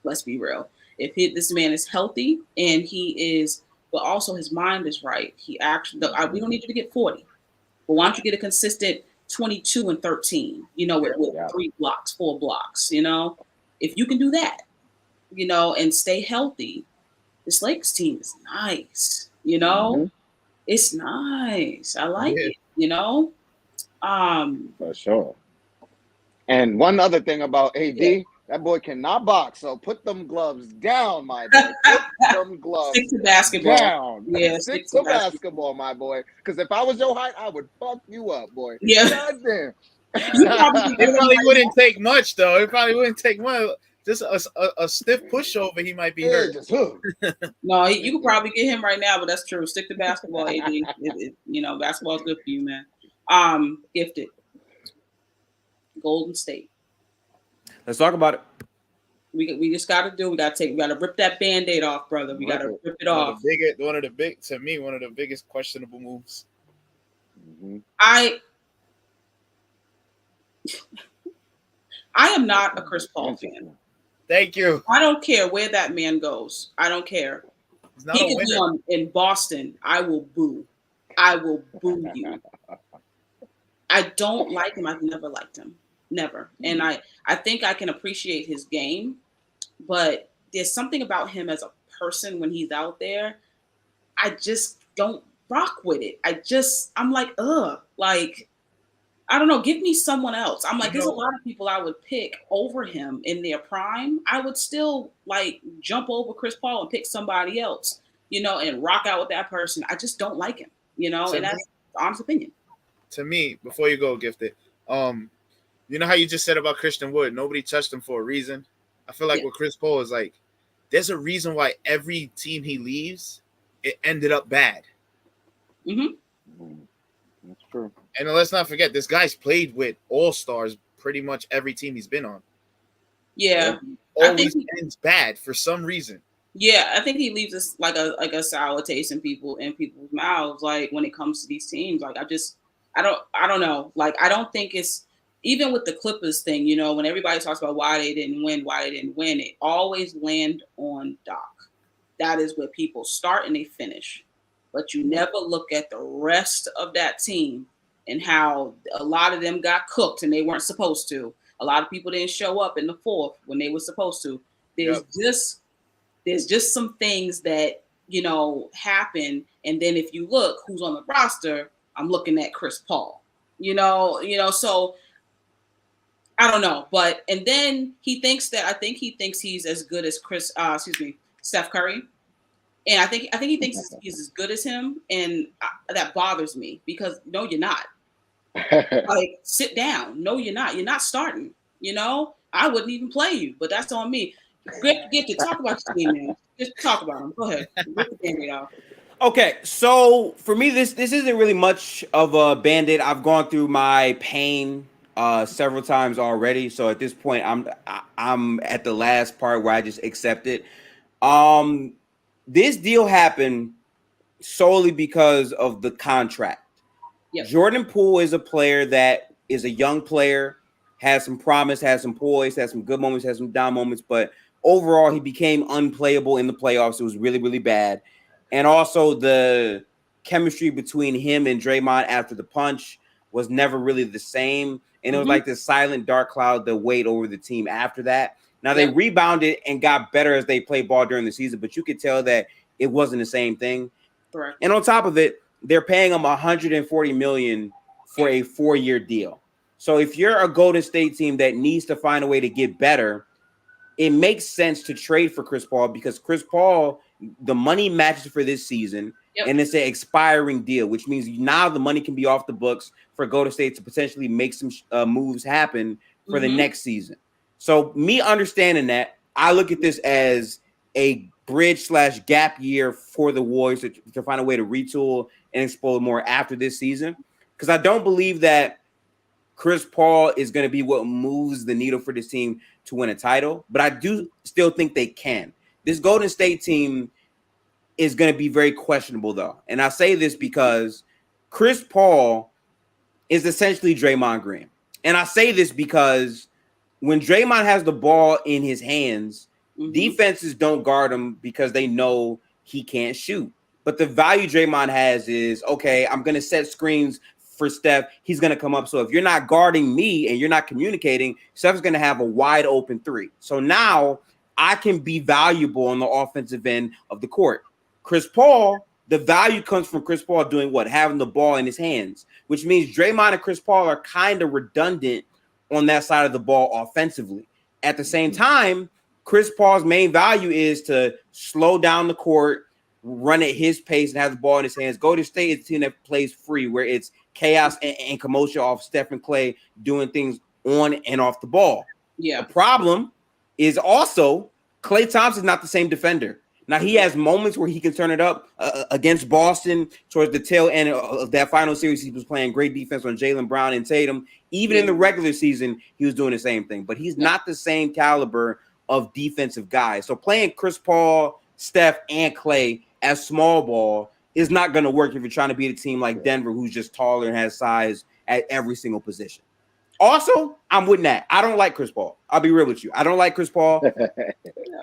S4: Let's be real. If this man is healthy and but also his mind is right. He actually, we don't need you to get 40, but why don't you get a consistent 22 and 13, with 3 blocks, 4 blocks, if you can do that, and stay healthy, this Lakers team is nice, it's nice. I like it,
S5: For sure. And one other thing about AD, that boy cannot box. So put them gloves down, my boy. Put them gloves
S4: stick to basketball.
S5: down.
S4: Yeah,
S5: stick to basketball, my boy. Because if I was your height, I would fuck you up, boy.
S4: Yeah.
S5: Goddamn.
S2: It probably wouldn't take much, though. It probably wouldn't take much. Just a stiff pushover, he might be hurt.
S5: Just hook.
S4: No, you could probably get him right now, but that's true. Stick to basketball, AD. Basketball is good for you, man. Gifted. Golden State.
S1: Let's talk about it.
S4: We just got to rip that Band-Aid off, brother. We got to rip it off.
S2: One of the biggest questionable moves.
S5: Mm-hmm.
S4: I am not a Chris Paul fan.
S2: Thank you.
S4: I don't care where that man goes. I don't care. He could be in Boston. I will boo. I will boo you. I don't like him. I've never liked him. Never. And I think I can appreciate his game, but there's something about him as a person when he's out there. I just don't rock with it. I'm like, ugh. Like, I don't know. Give me someone else. I'm like, there's a lot of people I would pick over him in their prime. I would still like jump over Chris Paul and pick somebody else, and rock out with that person. I just don't like him, and that's honest opinion.
S2: To me, before you go, Gifted, you know how you just said about Christian Wood, nobody touched him for a reason. I feel like with Chris Paul is like, there's a reason why every team he leaves, it ended up bad.
S4: Mm-hmm.
S5: That's true.
S2: And let's not forget, this guy's played with all-stars pretty much every team he's been on.
S4: Yeah.
S2: Always ends bad for some reason.
S4: Yeah, I think he leaves us like a sour taste in people's mouths. Like when it comes to these teams, like I don't know. Like I don't think it's even with the Clippers thing. When everybody talks about why they didn't win, it always land on Doc. That is where people start and they finish. But you never look at the rest of that team and how a lot of them got cooked and they weren't supposed to. A lot of people didn't show up in the fourth when they were supposed to. There's just some things that, happen. And then if you look who's on the roster, I'm looking at Chris Paul, so I don't know. But, and then he thinks he's as good as Steph Curry. And I think he thinks he's as good as him. And that bothers me because no, you're not. Like, sit down. No, you're not. You're not starting. I wouldn't even play you, but that's on me. Get to talk about your team, man. Just talk about them. Go ahead. Rip the Band-Aid off.
S1: Okay, so for me, this isn't really much of a Band-Aid. I've gone through my pain several times already. So at this point, I'm at the last part where I just accept it. This deal happened solely because of the contract. Yep. Jordan Poole is a player that is a young player, has some promise, has some poise, has some good moments, has some down moments, but overall he became unplayable in the playoffs. It was really, really bad. And also the chemistry between him and Draymond after the punch was never really the same. And it was like this silent dark cloud that weighed over the team after that. Now they rebounded and got better as they played ball during the season, but you could tell that it wasn't the same thing.
S4: Correct.
S1: And on top of it, they're paying him $140 million for a 4-year deal. So if you're a Golden State team that needs to find a way to get better, it makes sense to trade for Chris Paul because Chris Paul, the money matches for this season, and it's an expiring deal, which means now the money can be off the books for Golden State to potentially make some moves happen for the next season. So me understanding that, I look at this as a bridge/gap year for the Warriors to find a way to retool and explode more after this season, because I don't believe that Chris Paul is going to be what moves the needle for this team to win a title, but I do still think they can. This Golden State team is going to be very questionable, though. And I say this because Chris Paul is essentially Draymond Green. And I say this because when Draymond has the ball in his hands, defenses don't guard him because they know he can't shoot. But the value Draymond has is, okay, I'm going to set screens for Steph. He's going to come up. So if you're not guarding me and you're not communicating, Steph's going to have a wide open three. So now I can be valuable on the offensive end of the court. Chris Paul, the value comes from Chris Paul doing what? Having the ball in his hands, which means Draymond and Chris Paul are kind of redundant on that side of the ball offensively. At the same time, Chris Paul's main value is to slow down the court, run at his pace, and have the ball in his hands. Golden State is a team that plays free, where it's chaos and commotion off Steph and Clay doing things on and off the ball.
S4: Yeah.
S1: The problem is also Klay Thompson's not the same defender. Now, he has moments where he can turn it up against Boston towards the tail end of that final series. He was playing great defense on Jaylen Brown and Tatum. Even in the regular season, he was doing the same thing. But he's not the same caliber of defensive guy. So playing Chris Paul, Steph, and Clay as small ball is not going to work if you're trying to beat a team like Denver, who's just taller and has size at every single position. Also, I'm with Nat. I don't like Chris Paul. I'll be real with you. I don't like Chris Paul.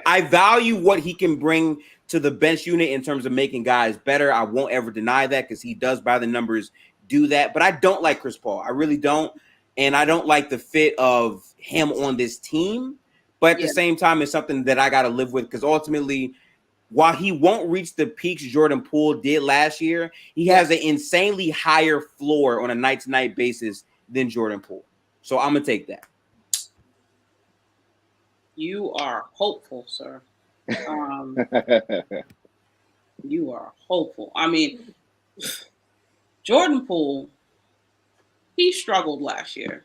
S1: I value what he can bring to the bench unit in terms of making guys better. I won't ever deny that because he does, by the numbers, do that. But I don't like Chris Paul. I really don't. And I don't like the fit of him on this team. But at the same time, it's something that I got to live with because ultimately, while he won't reach the peaks Jordan Poole did last year, he has an insanely higher floor on a night-to-night basis than Jordan Poole. So I'm going to take that.
S4: You are hopeful, sir. You are hopeful. I mean, Jordan Poole, he struggled last year.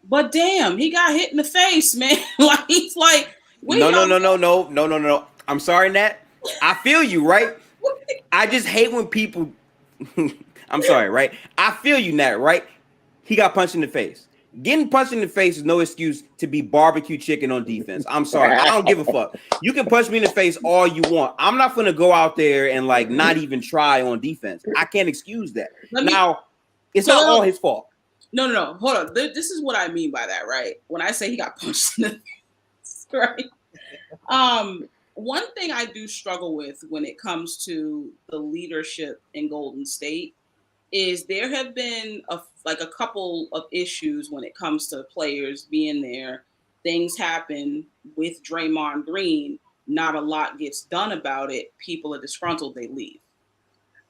S4: But damn, he got hit in the face, man. Like he's like,
S1: No. I'm sorry, Nat. I feel you, right? I just hate when people I'm sorry, right? I feel you, Nat, right? He got punched in the face. Getting punched in the face is no excuse to be barbecue chicken on defense. I'm sorry. I don't give a fuck. You can punch me in the face all you want. I'm not going to go out there and like not even try on defense. I can't excuse that. Now, it's not all his fault.
S4: No. Hold on. This is what I mean by that, right? When I say he got punched in the face, right? One thing I do struggle with when it comes to the leadership in Golden State is there have been a couple of issues when it comes to players being there. Things happen with Draymond Green. Not a lot gets done about it. People are disgruntled. They leave.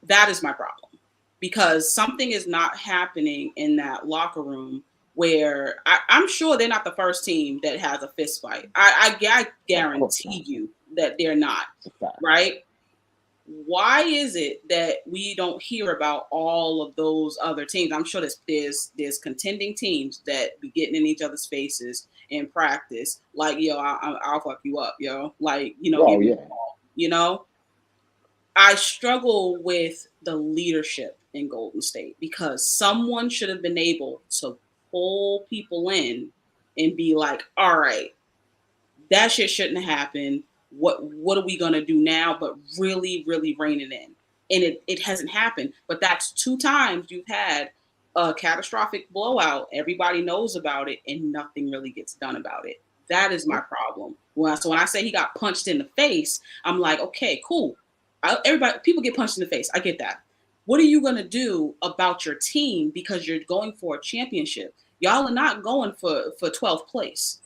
S4: That is my problem because something is not happening in that locker room where I'm sure they're not the first team that has a fist fight. I guarantee you that they're not, right? Why is it that we don't hear about all of those other teams? I'm sure there's contending teams that be getting in each other's faces in practice. Like, yo, I'll fuck you up, yo. Like, you know, you know. I struggle with the leadership in Golden State because someone should have been able to pull people in and be like, all right, that shit shouldn't have happened. What are we gonna do now? But really, really rein it in. And it hasn't happened. But that's 2 times you've had a catastrophic blowout. Everybody knows about it, and nothing really gets done about it. That is my problem. So when I say he got punched in the face, I'm like, okay, cool. People get punched in the face. I get that. What are you gonna do about your team because you're going for a championship? Y'all are not going for 12th place.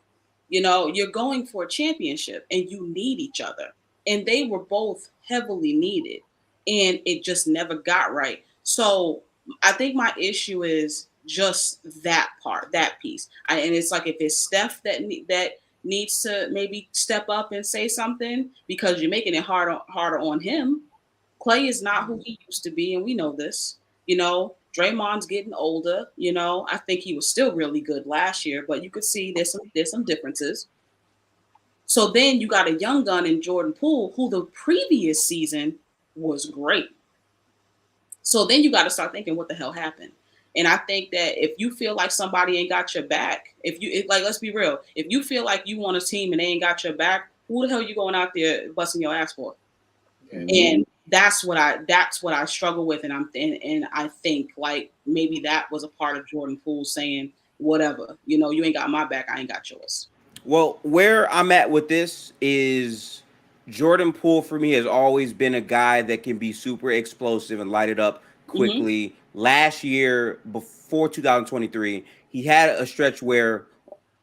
S4: You know, you're going for a championship and you need each other. And they were both heavily needed. And it just never got right. So I think my issue is just that part, that piece. And it's like if it's Steph that needs to maybe step up and say something because you're making it harder on him. Clay is not who he used to be, and we know this. Draymond's getting older. I think he was still really good last year, but you could see there's some differences. So then you got a young gun in Jordan Poole, who the previous season was great. So then you got to start thinking, what the hell happened? And I think that if you feel like somebody ain't got your back, let's be real, if you feel like you want a team and they ain't got your back, who the hell you going out there busting your ass for? And that's what I struggle with, and I think like maybe that was a part of Jordan Poole saying, whatever, you ain't got my back, I ain't got yours.
S1: Well, where I'm at with this is Jordan Poole for me has always been a guy that can be super explosive and light it up quickly. Last year, before 2023, he had a stretch where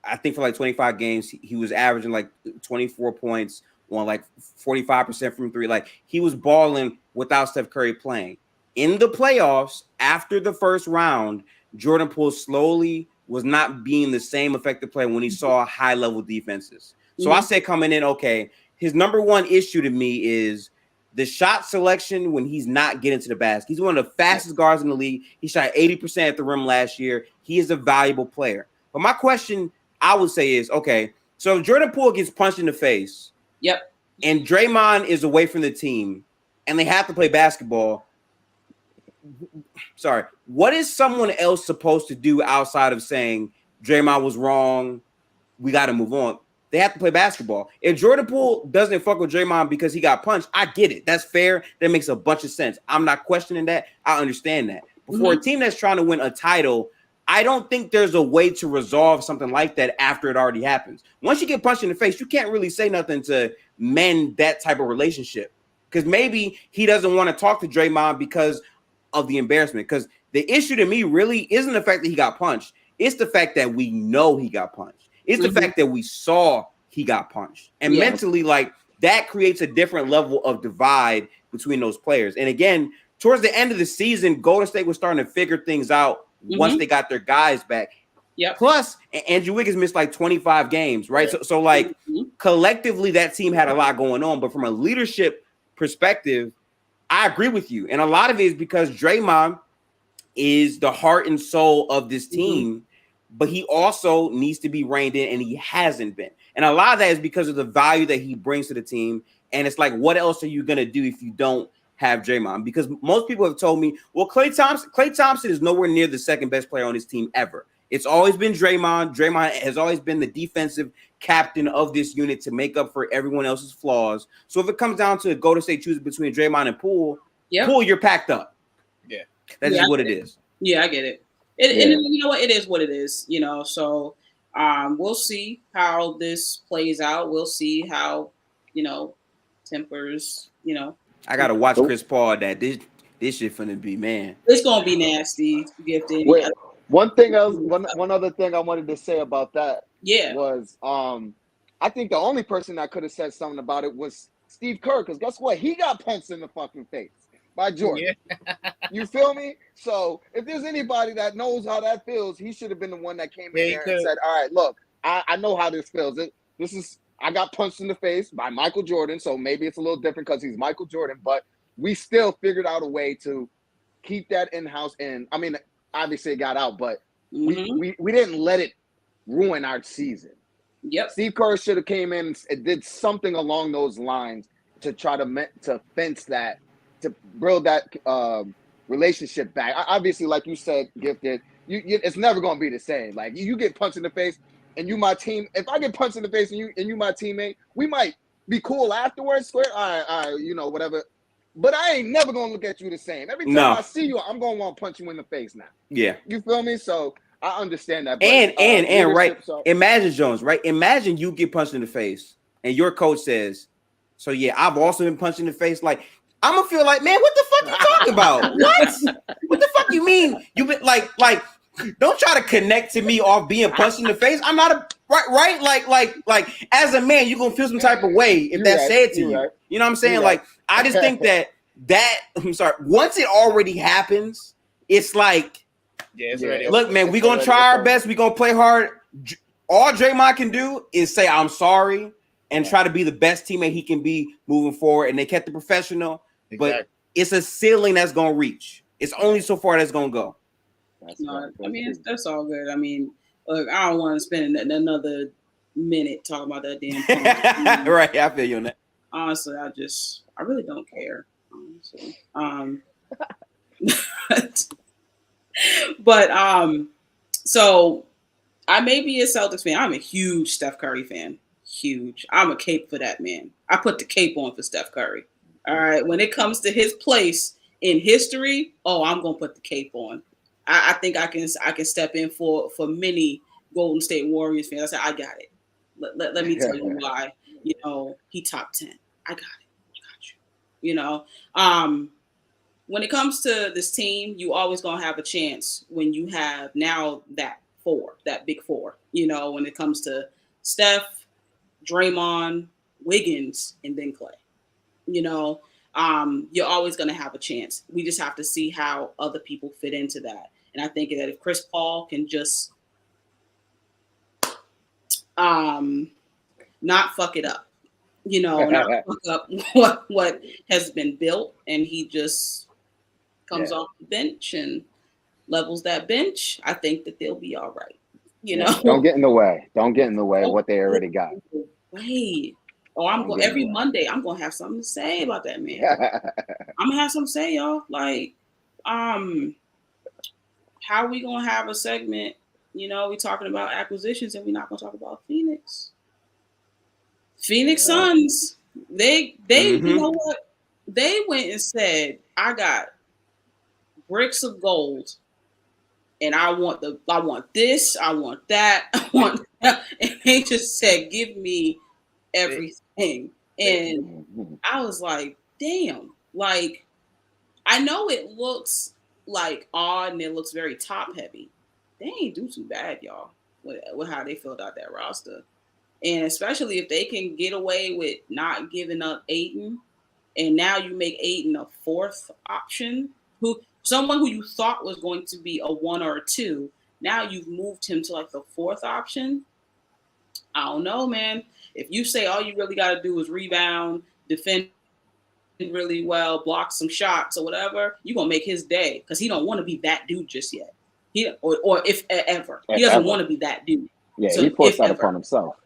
S1: I think for like 25 games, he was averaging like 24 points on like 45% from three. Like he was balling without Steph Curry playing. In the playoffs, after the first round, Jordan Poole slowly was not being the same effective player when he saw high-level defenses. So I said coming in, okay, his number one issue to me is the shot selection when he's not getting to the basket. He's one of the fastest guards in the league. He shot 80% at the rim last year. He is a valuable player. But my question I would say is, okay, so if Jordan Poole gets punched in the face, and Draymond is away from the team, and they have to play basketball, what is someone else supposed to do outside of saying Draymond was wrong, we got to move on? They have to play basketball. If Jordan Poole doesn't fuck with Draymond because he got punched, I get it. That's fair. That makes a bunch of sense. I'm not questioning that. I understand that. But for a team that's trying to win a title, I don't think there's a way to resolve something like that after it already happens. Once you get punched in the face, you can't really say nothing to mend that type of relationship, because maybe he doesn't want to talk to Draymond because of the embarrassment. Because the issue to me really isn't the fact that he got punched. It's the fact that we know he got punched. It's the fact that we saw he got punched. And mentally, like, that creates a different level of divide between those players. And again, towards the end of the season, Golden State was starting to figure things out once they got their guys back. Plus, Andrew Wiggins missed like 25 games, right? So like, collectively, that team had a lot going on. But from a leadership perspective, I agree with you. And a lot of it is because Draymond is the heart and soul of this team, but he also needs to be reined in, and he hasn't been. And a lot of that is because of the value that he brings to the team. And it's like, what else are you going to do if you don't have Draymond? Because most people have told me, well, Klay Thompson is nowhere near the second best player on his team ever. It's always been Draymond. Draymond has always been the defensive captain of this unit to make up for everyone else's flaws. So if it comes down to Golden State choosing between Draymond and Poole, Poole, you're packed up. That's just what it is.
S4: Yeah, I get it. And you know what? It is what it is, So we'll see how this plays out. We'll see how, tempers,
S1: I got to watch Chris Paul. That this shit finna be, man.
S4: It's going to be nasty, Gifted.
S5: Wait, one other thing I wanted to say about that was I think the only person that could have said something about it was Steve Kerr, because guess what? He got punched in the fucking face by Jordan. You feel me? So if there's anybody that knows how that feels, he should have been the one that came in there and said, all right, look, I know how this feels. I got punched in the face by Michael Jordan, so maybe it's a little different because he's Michael Jordan, but we still figured out a way to keep that in-house. And I mean, obviously it got out, but we didn't let it ruin our season. Steve Kerr should have came in and did something along those lines to try to fence that, to build that relationship back. Obviously, like you said, Gifted, it's never going to be the same. Like, you get punched in the face and you my team. If I get punched in the face and you my teammate, we might be cool afterwards. All right, whatever. But I ain't never going to look at you the same. Every time I see you, I'm going to want to punch you in the face now.
S1: Yeah.
S5: You feel me? So I understand that. But,
S1: and right. Imagine, Jones, right? Imagine you get punched in the face and your coach says, so yeah, I've also been punched in the face. Like, I'm gonna feel like, man, what the fuck you talking about? What the fuck you mean? You been like, don't try to connect to me off being punched in the face. I'm not a right. Like as a man, you're gonna feel some type of way if that's said to you. Right. You know what I'm saying? Like, I just think that I'm sorry. Once it already happens, it's like
S2: Yeah, it's
S5: Yeah.
S2: already.
S1: Look, man, we
S5: It's
S1: gonna
S5: already-
S1: try
S5: it's
S1: our
S5: over.
S1: best. We gonna play hard. All Draymond can do is say I'm sorry and try to be the best teammate he can be moving forward. And they kept the professional, but
S2: Exactly.
S1: it's a ceiling that's gonna reach. It's only so far that's gonna go.
S5: That's
S4: No,
S5: right.
S4: I mean
S5: That's
S4: that's all good. I mean, look, I don't want to spend another minute talking about that damn punch.
S1: Right, I feel you on that.
S4: Honestly, I really don't care. Honestly, but so I may be a Celtics fan. I'm a huge Steph Curry fan. Huge. I'm a cape for that man. I put the cape on for Steph Curry. All right. When it comes to his place in history, oh, I'm gonna put the cape on. I think I can step in for many Golden State Warriors fans. I said I got it. Let me tell you why. You know, he top 10. I got it. Got you. You know, when it comes to this team, you always gonna have a chance when you have now that big four. You know, when it comes to Steph, Draymond, Wiggins, and then Clay. You know, you're always gonna have a chance. We just have to see how other people fit into that. And I think that if Chris Paul can just not fuck it up, you know, not fuck up what has been built, and he just comes off the bench and levels that bench, I think that they'll be all right. You know,
S5: Don't get in the way. Don't get in the way of what they already got.
S4: Wait. Oh, I'm going every Monday. I'm gonna have something to say about that man. I'm gonna have something to say, y'all. Like, how are we gonna have a segment? You know, we talking about acquisitions and we're not gonna talk about Phoenix. Phoenix Suns. They you know what? They went and said, I got bricks of gold. And I want this, I want that, I want that. And they just said, give me everything. And I was like, damn. Like, I know it looks like odd and it looks very top heavy. They ain't do too bad, y'all, with how they filled out that roster. And especially if they can get away with not giving up Aiden, and now you make Aiden a fourth option, someone who you thought was going to be a 1 or a 2, now you've moved him to like the fourth option. I don't know, man. If you say all you really got to do is rebound, defend really well, block some shots or whatever, you're gonna make his day because he don't want to be that dude just yet. Or if ever. He doesn't want to be that dude.
S5: Yeah,
S4: So
S5: he forced that
S4: ever.
S5: upon himself.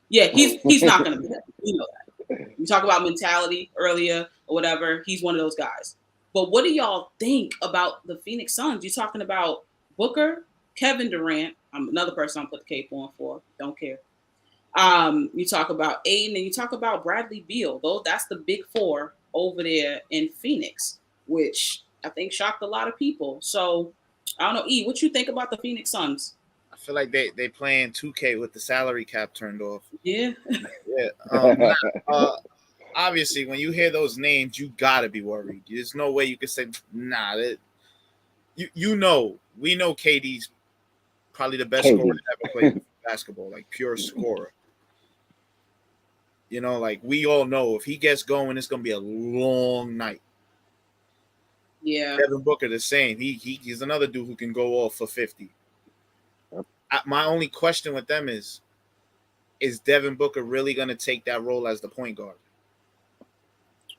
S4: Yeah, he's not gonna be that. You know that. You talk about mentality earlier or whatever. He's one of those guys. But what do y'all think about the Phoenix Suns? You're talking about Booker, Kevin Durant. I'm another person I'm put the cape on for. Don't care. You talk about Aiden and you talk about Bradley Beal. That's the big four over there in Phoenix, which I think shocked a lot of people. So I don't know, E, what you think about the Phoenix Suns?
S2: I feel like they playing 2K with the salary cap turned off.
S4: Yeah.
S2: Yeah. Obviously, when you hear those names, you gotta be worried. There's no way you can say, nah. We know KD's probably the best scorer to ever play basketball, like pure scorer. You know, like we all know if he gets going, it's gonna be a long night.
S4: Yeah.
S2: Devin Booker the same. He's another dude who can go off for 50. My only question with them is Devin Booker really gonna take that role as the point guard?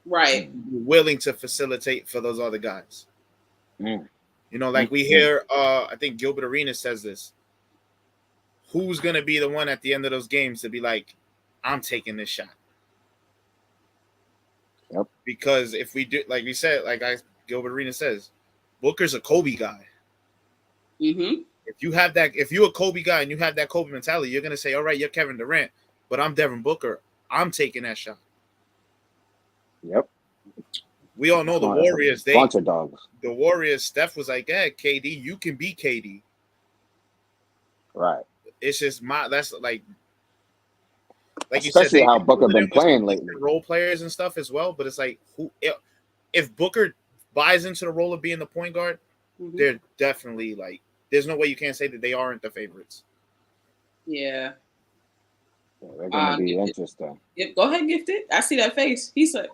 S4: Right.
S2: Willing to facilitate for those other guys.
S5: Mm.
S2: You know, like we hear, I think Gilbert Arenas says this. Who's going to be the one at the end of those games to be like, I'm taking this shot?
S5: Yep.
S2: Because if we do, like we said, Gilbert Arenas says, Booker's a Kobe guy.
S4: Mm-hmm.
S2: If you're a Kobe guy and you have that Kobe mentality, you're going to say, all right, you're Kevin Durant, but I'm Devin Booker. I'm taking that shot.
S5: Yep.
S2: We all know the Warriors.
S5: Bunch of dogs.
S2: The Warriors. Steph was like, "Yeah, KD, you can be KD."
S5: Right.
S2: It's just that's like you
S5: especially
S2: said,
S5: how Booker been playing lately.
S2: Role players and stuff as well. But it's like, if Booker buys into the role of being the point guard, they're definitely like. There's no way you can't say that they aren't the favorites.
S4: Yeah.
S5: They're going to be interesting.
S4: Go ahead, Gifted. I see that face. He said.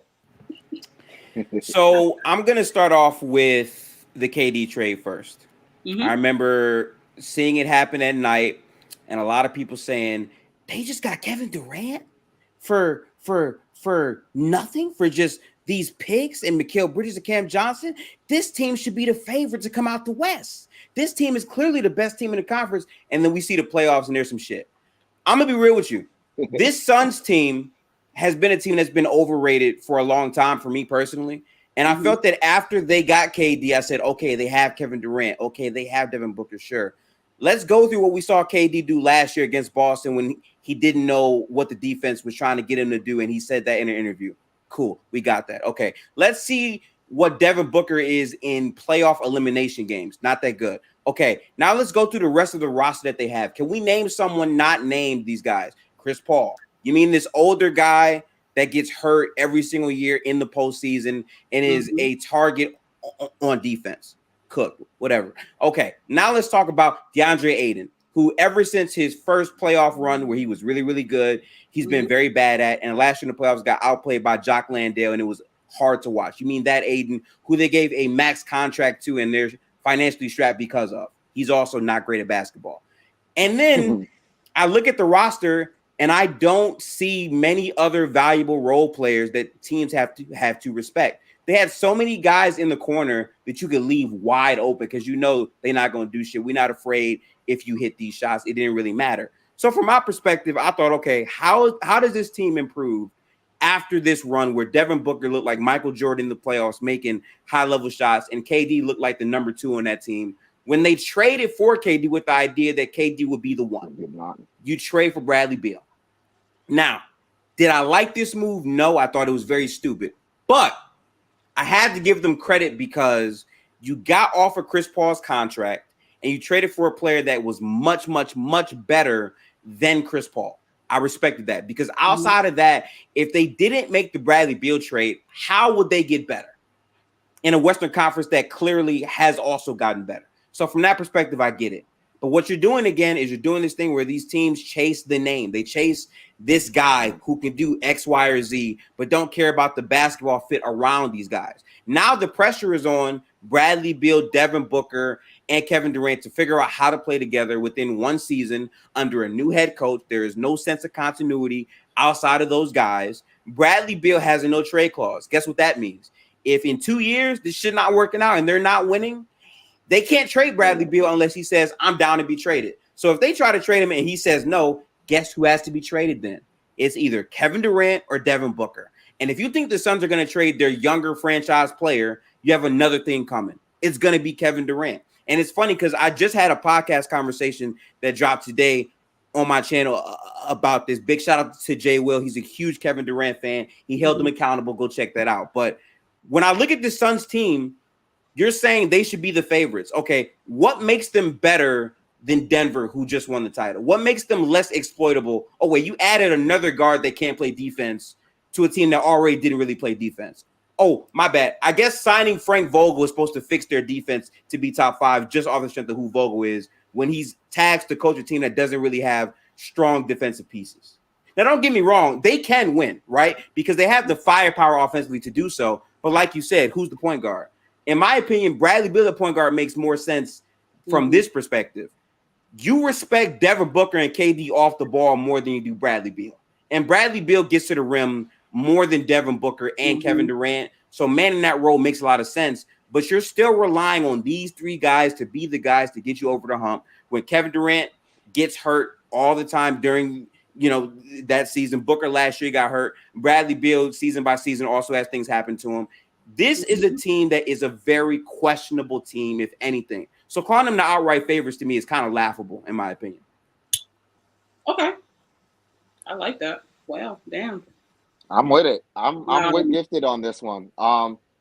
S1: So I'm going to start off with the KD trade first.
S4: Mm-hmm.
S1: I remember seeing it happen at night, and a lot of people saying they just got Kevin Durant for nothing, for just these picks and Mikal Bridges and Cam Johnson. This team should be the favorite to come out the West. This team is clearly the best team in the conference, and then we see the playoffs and there's some shit. I'm gonna be real with you. This Suns team has been a team that's been overrated for a long time for me personally. And I felt that after they got KD, I said, okay, they have Kevin Durant. Okay, they have Devin Booker, sure. Let's go through what we saw KD do last year against Boston when he didn't know what the defense was trying to get him to do. And he said that in an interview. Cool, we got that. Okay, let's see what Devin Booker is in playoff elimination games. Not that good. Okay, now let's go through the rest of the roster that they have. Can we name someone not named these guys? Chris Paul. You mean this older guy that gets hurt every single year in the postseason and is a target on defense? Cook, whatever. Okay, now let's talk about DeAndre Ayton, who ever since his first playoff run where he was really, really good, he's been very bad at. And last year in the playoffs got outplayed by Jock Landale, and it was hard to watch. You mean that Ayton, who they gave a max contract to and they're financially strapped because of. He's also not great at basketball. And then I look at the roster and I don't see many other valuable role players that teams have to respect. They have so many guys in the corner that you could leave wide open because you know they're not going to do shit. We're not afraid if you hit these shots. It didn't really matter. So from my perspective, I thought, okay, how does this team improve after this run where Devin Booker looked like Michael Jordan in the playoffs making high-level shots and KD looked like the number 2 on that team? When they traded for KD with the idea that KD would be the one, you trade for Bradley Beal. Now, did I like this move? No, I thought it was very stupid. But I had to give them credit because you got off of Chris Paul's contract and you traded for a player that was much, much, much better than Chris Paul. I respected that because outside of that, if they didn't make the Bradley Beal trade, how would they get better in a Western Conference that clearly has also gotten better? So from that perspective, I get it. But what you're doing again is you're doing this thing where these teams chase the name. They chase this guy who can do X, Y, or Z, but don't care about the basketball fit around these guys. Now the pressure is on Bradley Beal, Devin Booker, and Kevin Durant to figure out how to play together within one season under a new head coach. There is no sense of continuity outside of those guys. Bradley Beal has a no trade clause. Guess what that means? If in 2 years this shit not working out and they're not winning, they can't trade Bradley Beal unless he says, I'm down to be traded. So if they try to trade him and he says no, guess who has to be traded then? It's either Kevin Durant or Devin Booker. And if you think the Suns are going to trade their younger franchise player, you have another thing coming. It's going to be Kevin Durant. And it's funny because I just had a podcast conversation that dropped today on my channel about this. Big shout out to Jay Will. He's a huge Kevin Durant fan. He held them accountable. Go check that out. But when I look at the Suns team, you're saying they should be the favorites. Okay, what makes them better than Denver, who just won the title? What makes them less exploitable? Oh, wait, you added another guard that can't play defense to a team that already didn't really play defense. Oh, my bad. I guess signing Frank Vogel was supposed to fix their defense to be top 5 just off the strength of who Vogel is when he's tasked to coach a team that doesn't really have strong defensive pieces. Now, don't get me wrong. They can win, right? Because they have the firepower offensively to do so. But like you said, who's the point guard? In my opinion, Bradley Beal, the point guard, makes more sense from this perspective. You respect Devin Booker and KD off the ball more than you do Bradley Beal. And Bradley Beal gets to the rim more than Devin Booker and Kevin Durant. So manning that role makes a lot of sense. But you're still relying on these 3 guys to be the guys to get you over the hump. When Kevin Durant gets hurt all the time during that season, Booker last year got hurt. Bradley Beal, season by season, also has things happen to him. This is a team that is a very questionable team, if anything. So calling them the outright favorites to me is kind of laughable, in my opinion.
S4: Okay. I like that. Wow, damn.
S5: I'm with it. I'm with Gifted on this one.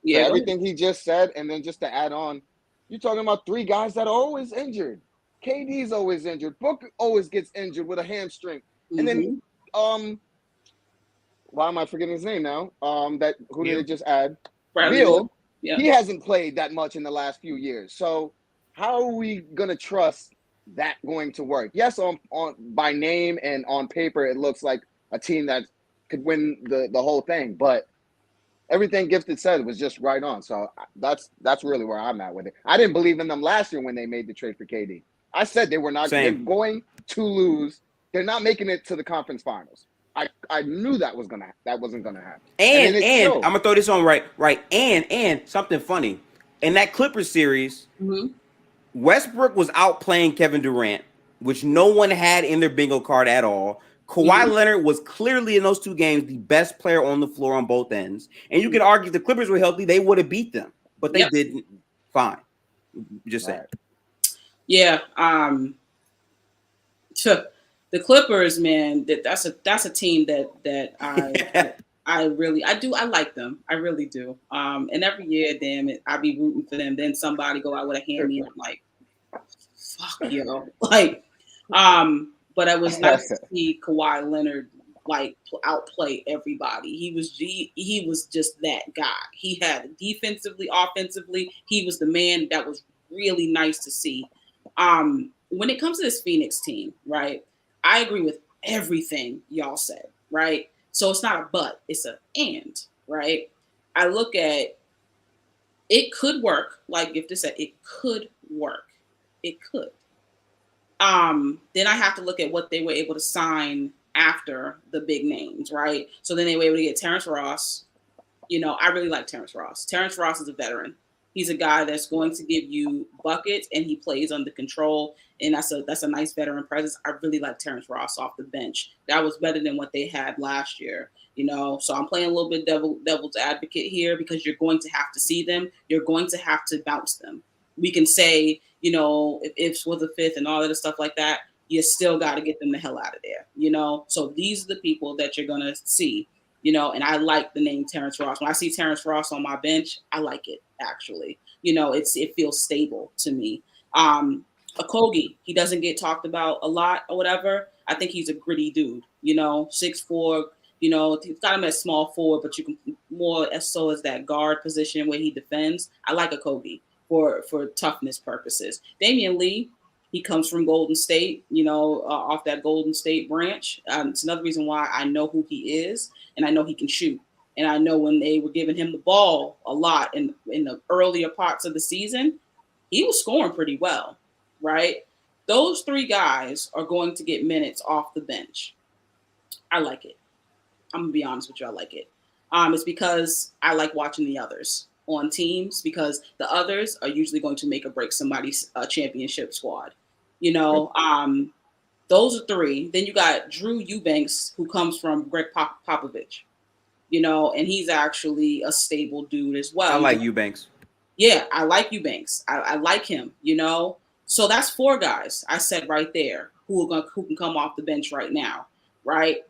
S4: Yeah,
S5: everything he just said, and then just to add on, you're talking about 3 guys that are always injured. KD's always injured. Booker always gets injured with a hamstring. And then why am I forgetting his name now? Who did they just add? Beal. Yeah. He hasn't played that much in the last few years. So how are we gonna trust that going to work? Yes, on by name and on paper, it looks like a team that could win the whole thing. But everything Gifted said was just right on. So that's really where I'm at with it. I didn't believe in them last year when they made the trade for KD. I said they were not. They're
S1: Same.
S5: going to lose. They're not making it to the conference finals. I knew that wasn't gonna happen.
S1: And
S5: then it
S1: and
S5: showed.
S1: I'm gonna throw this on right. And something funny. In that Clippers series,
S4: Mm-hmm.
S1: Westbrook was outplaying Kevin Durant, which no one had in their bingo card at all. Kawhi
S4: Mhm.
S1: Leonard was clearly in those two games the best player on the floor on both ends. And you can argue if the Clippers were healthy, they would have beat them, but they
S4: Yep.
S1: didn't. Fine. Just saying.
S5: Right.
S4: Yeah. The Clippers, man, that's a team that I really I like them. I really do. And every year, damn it, I be rooting for them. Then somebody go out with a hand me, and I'm like, fuck yo. Like, but it was nice to see Kawhi Leonard like outplay everybody. He was just that guy. He had defensively, offensively, he was the man that was really nice to see. When it comes to this Phoenix team, right? I agree with everything y'all said, right? So it's not a but, it's a and, right? I look at it could work, like Gifted said, it could work. It could. Then I have to look at what they were able to sign after the big names, right? So then they were able to get Terrence Ross. You know, I really like Terrence Ross. Terrence Ross is a veteran. He's a guy that's going to give you buckets and he plays under control. And that's a nice veteran presence. I really like Terrence Ross off the bench. That was better than what they had last year. You know, so I'm playing a little bit devil's advocate here because you're going to have to see them. You're going to have to bounce them. We can say, you know, if ifs was a fifth and all that stuff like that, you still got to get them the hell out of there. You know, so these are the people that you're going to see. You know, and I like the name Terrence Ross. When I see Terrence Ross on my bench, I like it actually. You know, it feels stable to me. Okogie, he doesn't get talked about a lot or whatever. I think he's a gritty dude. You know, 6'4". You know, he's got him at small forward, but you can more as so as that guard position where he defends. I like Okogie for toughness purposes. Damian Lee, he comes from Golden State, you know, off that Golden State branch. It's another reason why I know who he is, and I know he can shoot. And I know when they were giving him the ball a lot in the earlier parts of the season, he was scoring pretty well, right? Those three guys are going to get minutes off the bench. I like it. I'm gonna be honest with you, I like it. It's because I like watching the others on teams because the others are usually going to make or break somebody's championship squad. You know, those are three. Then you got Drew Eubanks, who comes from Greg Popovich. You know, and he's actually a stable dude as well.
S1: I like Eubanks.
S4: Yeah, I like Eubanks. I like him. You know, so that's four guys I said right there who can come off the bench right now, right?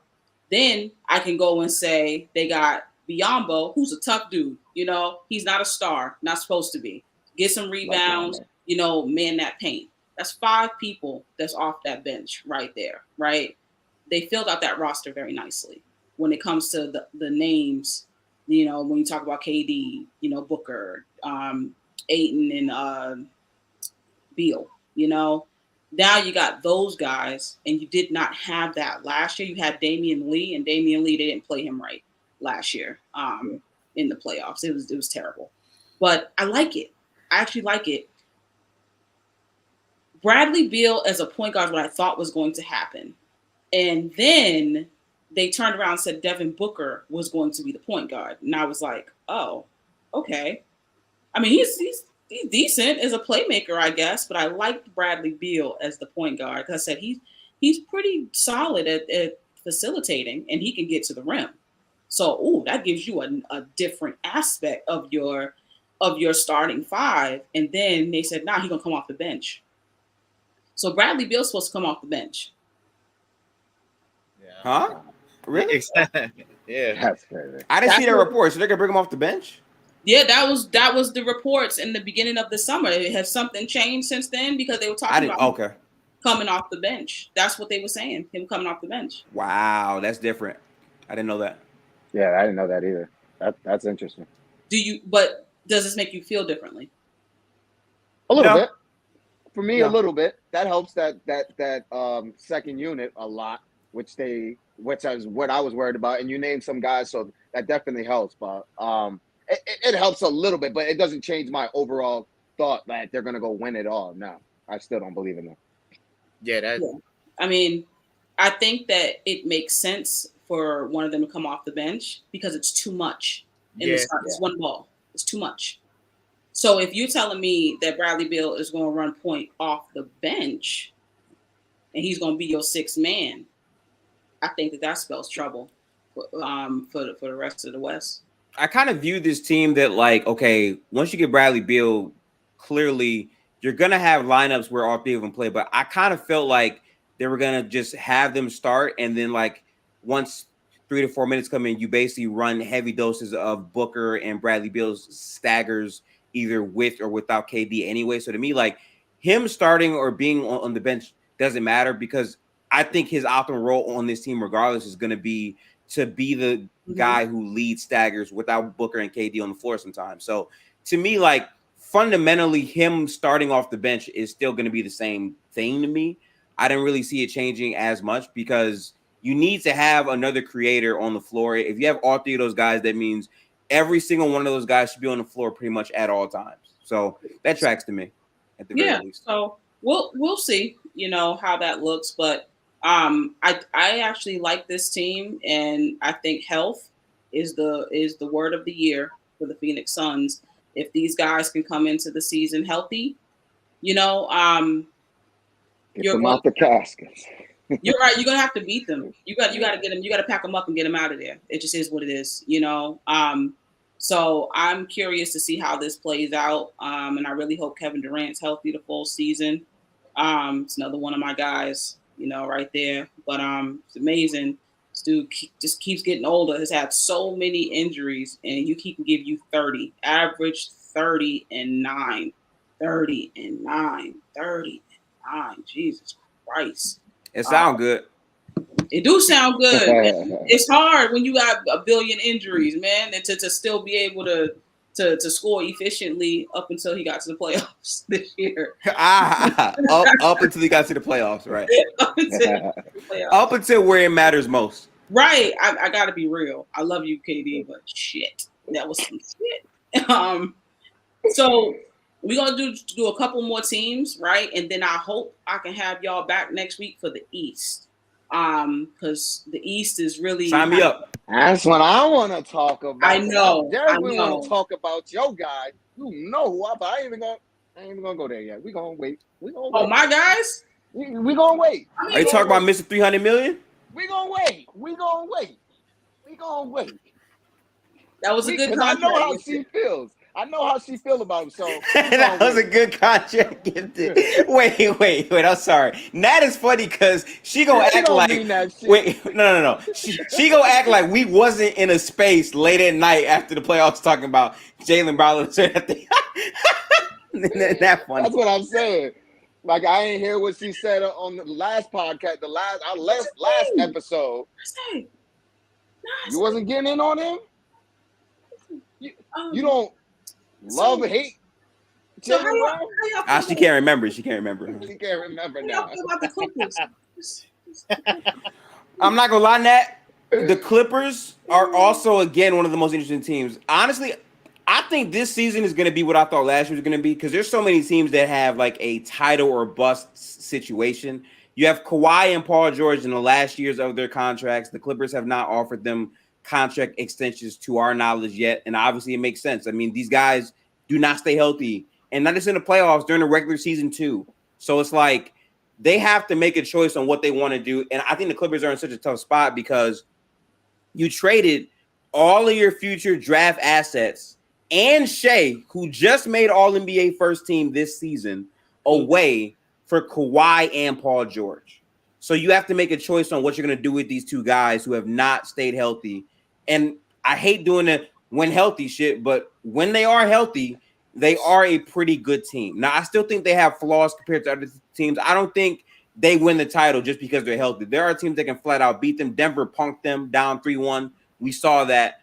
S4: Then I can go and say they got Biyombo, who's a tough dude. You know, he's not a star, not supposed to be. Get some rebounds, you know, man that paint. That's five people that's off that bench right there, right? They filled out that roster very nicely. When it comes to the names, you know, when you talk about KD, you know, Booker, Ayton, and Beal, you know, now you got those guys, and you did not have that last year. You had Damian Lee, and Damian Lee, they didn't play him right last year in the playoffs. It was terrible, but I like it. I actually like it. Bradley Beal as a point guard, what I thought was going to happen, and then they turned around and said Devin Booker was going to be the point guard, and I was like, oh, okay. I mean, he's decent as a playmaker, I guess, but I liked Bradley Beal as the point guard because I said he's pretty solid at facilitating, and he can get to the rim. So, that gives you a different aspect of your starting five. And then they said, he's gonna come off the bench. So Bradley Beal's supposed to come off the bench.
S2: Yeah.
S1: Huh? Really?
S2: Exactly. Yeah.
S5: That's crazy.
S1: I didn't see that report, so they're gonna bring him off the bench.
S4: Yeah, that was the reports in the beginning of the summer. Has something changed since then? Because they were talking about him coming off the bench. That's what they were saying. Him coming off the bench.
S1: Wow, that's different. I didn't know that.
S5: Yeah, I didn't know that either. That's interesting.
S4: But does this make you feel differently?
S5: A little bit. For me, a little bit. That helps that second unit a lot. which is what I was worried about. And you named some guys, so that definitely helps. But it helps a little bit, but it doesn't change my overall thought that they're gonna go win it all. No, I still don't believe in them.
S2: Yeah,
S4: I mean, I think that it makes sense for one of them to come off the bench because it's too much in the start. It's one ball. It's too much. So if you're telling me that Bradley Beal is going to run point off the bench and he's going to be your sixth man, I think that spells trouble for the rest of the West.
S1: I kind of view this team that, like, okay, once you get Bradley Beal, clearly you're going to have lineups where all three of them play. But I kind of felt like they were going to just have them start. And then, like, once 3 to 4 minutes come in, you basically run heavy doses of Booker and Bradley Beal's staggers either with or without KD anyway. So to me, like, him starting or being on the bench doesn't matter because I think his optimal role on this team, regardless, is going to be the guy who leads staggers without Booker and KD on the floor sometimes. So to me, like, fundamentally, him starting off the bench is still going to be the same thing to me. I didn't really see it changing as much because you need to have another creator on the floor. If you have all three of those guys, that means every single one of those guys should be on the floor pretty much at all times. So that tracks to me at the very least.
S4: So we'll see, how that looks, but I actually like this team, and I think health is the word of the year for the Phoenix Suns. If these guys can come into the season healthy,
S5: Get them out the caskets.
S4: You're right. You're gonna have to beat them. You got to get them. You got to pack them up and get them out of there. It just is what it is, So I'm curious to see how this plays out, and I really hope Kevin Durant's healthy the full season. It's another one of my guys, right there. But it's amazing. This dude just keeps getting older. Has had so many injuries, and he can give you 30, average 30-9, 30-9, 30-9. Jesus Christ.
S1: It sounds good.
S4: It do sound good. It's hard when you got a billion injuries, man, and to still be able to score efficiently up until he got to the playoffs this year.
S1: Up until he got to the playoffs, right? Up until where it matters most.
S4: Right. I got to be real. I love you, KD, but shit, that was some shit. So we're going to do a couple more teams, right? And then I hope I can have y'all back next week for the East. Because the East is really...
S1: Sign me up.
S5: That's what I want to talk about.
S4: I know.
S5: I definitely want to talk about your guy. You know who I ain't even gonna go there yet. We gonna wait.
S4: Oh, my guys?
S5: We gonna wait.
S1: Are you talking about Mr. 300 million?
S5: We gonna wait.
S4: That was a good contract.
S5: I know how she feels. I know how she feels about him. So
S1: that was a good contract. Wait. I'm sorry. Nat is funny because she gonna act like no. She gonna act like we wasn't in a space late at night after the playoffs talking about Jaylen Brown. That funny.
S5: That's what I'm saying. Like, I ain't hear what she said on the last podcast, our last episode. You wasn't getting in on him? You don't love or hate?
S4: So
S1: she can't remember. She can't remember
S5: now.
S4: About the Clippers?
S1: I'm not gonna lie, Nat. The Clippers are also, again, one of the most interesting teams. Honestly, I think this season is going to be what I thought last year was going to be because there's so many teams that have like a title or bust situation. You have Kawhi and Paul George in the last years of their contracts. The Clippers have not offered them contract extensions to our knowledge yet, and obviously it makes sense. I mean, these guys do not stay healthy, and not just in the playoffs, during the regular season too. So it's like they have to make a choice on what they want to do, and I think the Clippers are in such a tough spot because you traded all of your future draft assets and Shea, who just made All-NBA first team this season, away for Kawhi and Paul George. So you have to make a choice on what you're going to do with these two guys who have not stayed healthy. And I hate doing the when healthy shit, but when they are healthy, they are a pretty good team. Now, I still think they have flaws compared to other teams. I don't think they win the title just because they're healthy. There are teams that can flat out beat them. Denver punked them down 3-1. We saw that.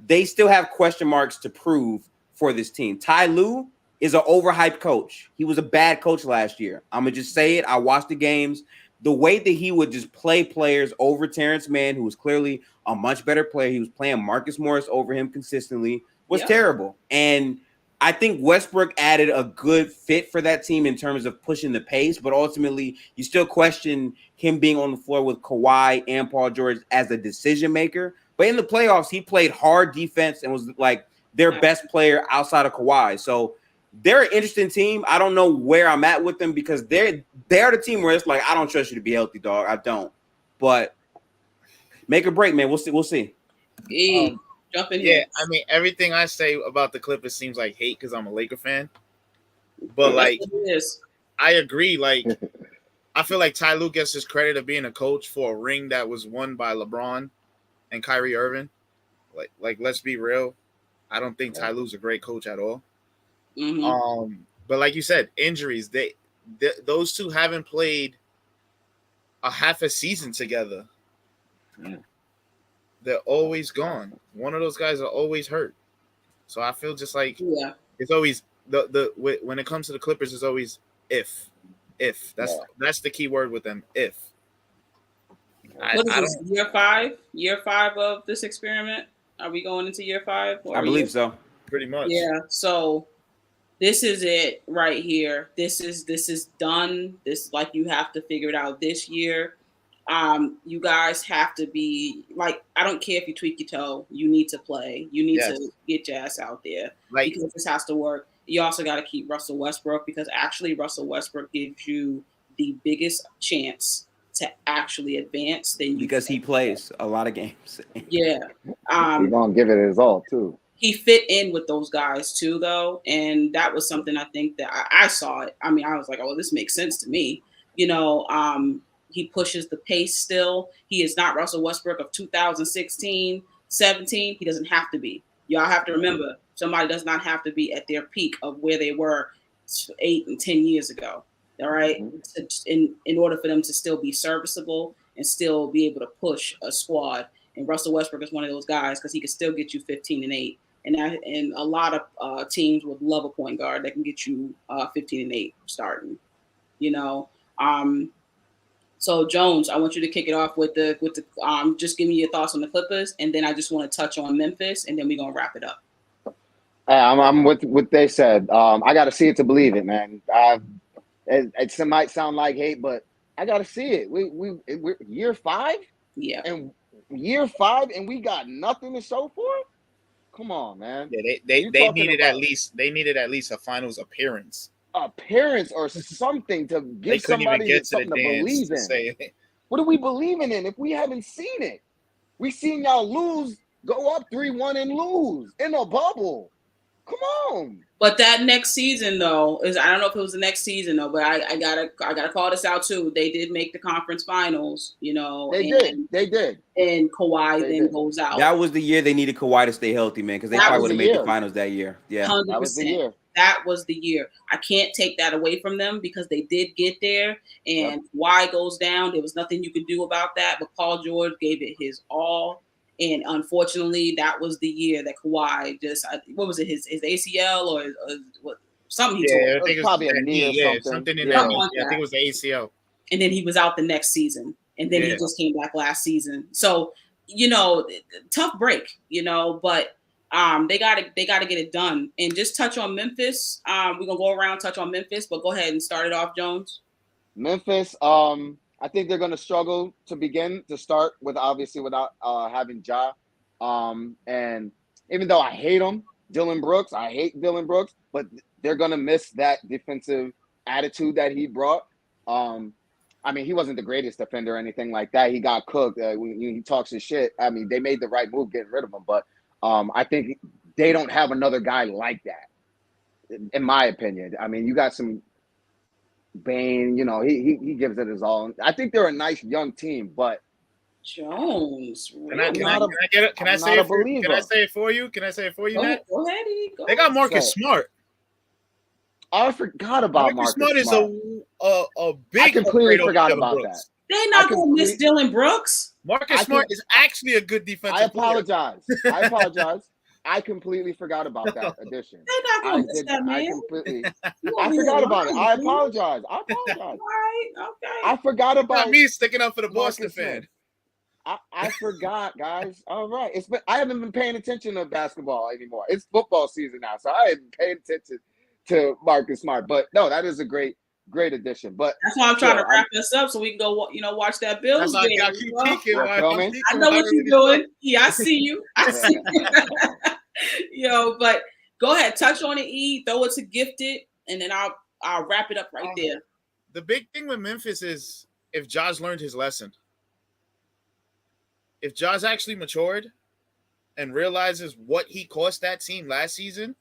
S1: They still have question marks to prove for this team. Ty Lue is an overhyped coach. He was a bad coach last year. I'm going to just say it. I watched the games. the way that he would just play players over Terrence Mann, who was clearly a much better player, he was playing Marcus Morris over him consistently, was terrible. And I think Westbrook added a good fit for that team in terms of pushing the pace, but ultimately you still question him being on the floor with Kawhi and Paul George as a decision maker. But in the playoffs, he played hard defense and was like their best player outside of Kawhi. So they're an interesting team. I don't know where I'm at with them because they're the team where it's like, I don't trust you to be healthy, dog. I don't. But make a break, man. We'll see. We'll see.
S4: Jump in
S2: Yeah,
S4: here.
S2: I mean, everything I say about the Clippers seems like hate because I'm a Laker fan. But like, I agree. Like, I feel like Ty Lue gets his credit of being a coach for a ring that was won by LeBron and Kyrie Irving. Like, let's be real. I don't think Ty Lue's a great coach at all. But like you said, injuries. Those two haven't played a half a season together. They're always gone. One of those guys are always hurt. So I feel just like it's always when it comes to the Clippers, it's always if. That's the key word with them. If.
S4: What is this, year 5? Year 5 of this experiment? Are we going into year 5?
S1: I believe so.
S2: Pretty much.
S4: Yeah. So this is it right here. This is done. This, like, you have to figure it out this year. You guys have to be like, I don't care if you tweak your toe, you need to play. You need to get your ass out there because this has to work. You also got to keep Russell Westbrook because actually Russell Westbrook gives you the biggest chance to actually advance
S1: because he plays a lot of games.
S4: Yeah.
S5: He's gonna give it his all too.
S4: He fit in with those guys too, though, and that was something I think that I saw it. I mean, I was like, oh, this makes sense to me. You know, he pushes the pace still. He is not Russell Westbrook of 2016, 17. He doesn't have to be. Y'all have to remember, somebody does not have to be at their peak of where they were 8 and 10 years ago. All right, in order for them to still be serviceable and still be able to push a squad. And Russell Westbrook is one of those guys because he can still get you 15 and 8. And a lot of teams would love a point guard that can get you 15 and 8 starting. You know, so Jones, I want you to kick it off with the just give me your thoughts on the Clippers, and then I just want to touch on Memphis, and then we're gonna wrap it up.
S5: I'm with what they said. I got to see it to believe it, man. It might sound like hate, but I got to see it. We're year 5, and year 5, and we got nothing to show for it. Come on, man.
S2: Yeah, they needed at least a finals appearance
S5: or something to give somebody something to believe in. What are we believing in if we haven't seen it? We seen y'all lose, go up 3-1 and lose in a bubble. Come on.
S4: But that next season, though, I don't know if it was the next season, though, but I gotta call this out too. They did make the conference finals, you know.
S5: They did.
S4: And Kawhi goes out.
S1: That was the year they needed Kawhi to stay healthy, man, because they probably would have made the finals that year. Yeah,
S4: 100%.
S5: That was the year.
S4: That was the year. I can't take that away from them because they did get there. And Kawhi goes down. There was nothing you could do about that. But Paul George gave it his all. And unfortunately, that was the year that Kawhi just, what was it, his ACL or what? Something he tore.
S5: It was probably a knee or something.
S2: I think it was the ACL.
S4: And then he was out the next season. And then he just came back last season. So, you know, tough break, you know, but they gotta get it done. And just touch on Memphis. We're gonna go around, touch on Memphis, but go ahead and start it off, Jones.
S5: Memphis, I think they're going to struggle to start with, obviously, without having Ja. And even though I hate him, I hate Dylan Brooks, but they're going to miss that defensive attitude that he brought. I mean, he wasn't the greatest defender or anything like that. He got cooked. He talks his shit. I mean, they made the right move getting rid of him, but I think they don't have another guy like that, in my opinion. I mean, you got some Bane, you know, he gives it his all. I think they're a nice young team, but
S4: Jones,
S2: can I say it for you? Can I say it for you, Nat?
S4: Go ahead.
S2: They got Marcus Smart.
S5: I forgot about Marcus Smart.
S2: Is a big.
S5: I completely forgot about that.
S4: They're not going to miss Dylan Brooks.
S2: Marcus Smart is actually a good defensive
S5: player. I apologize. I completely forgot about that addition.
S4: They're not gonna miss that,
S5: I
S4: man.
S5: completely.
S4: You
S5: I
S4: over here
S5: forgot about it.
S4: lying,
S5: I
S4: dude.
S5: apologize.
S4: All right, okay.
S5: I forgot
S2: Not
S5: about
S2: me sticking up for the Boston
S5: Marcus
S2: fan.
S5: Smith. I forgot, guys. All right. I haven't been paying attention to basketball anymore. It's football season now, so I haven't paid attention to Marcus Smart. But no, that is a great addition. But
S4: That's why I'm trying to
S5: still,
S4: wrap this up so we can go, watch that Bills
S2: That's why
S4: game.
S2: I keep peeking.
S5: you
S2: Why
S5: feel
S2: I'm
S5: me?
S2: peeking
S4: I know
S2: why
S4: what you're
S2: everybody's
S4: doing. Yeah, I see you. I see you. But go ahead, touch on it, E. Throw it to Gifted, and then I'll wrap it up right there.
S2: The big thing with Memphis is if Jaws learned his lesson. If Jaws actually matured and realizes what he cost that team last season,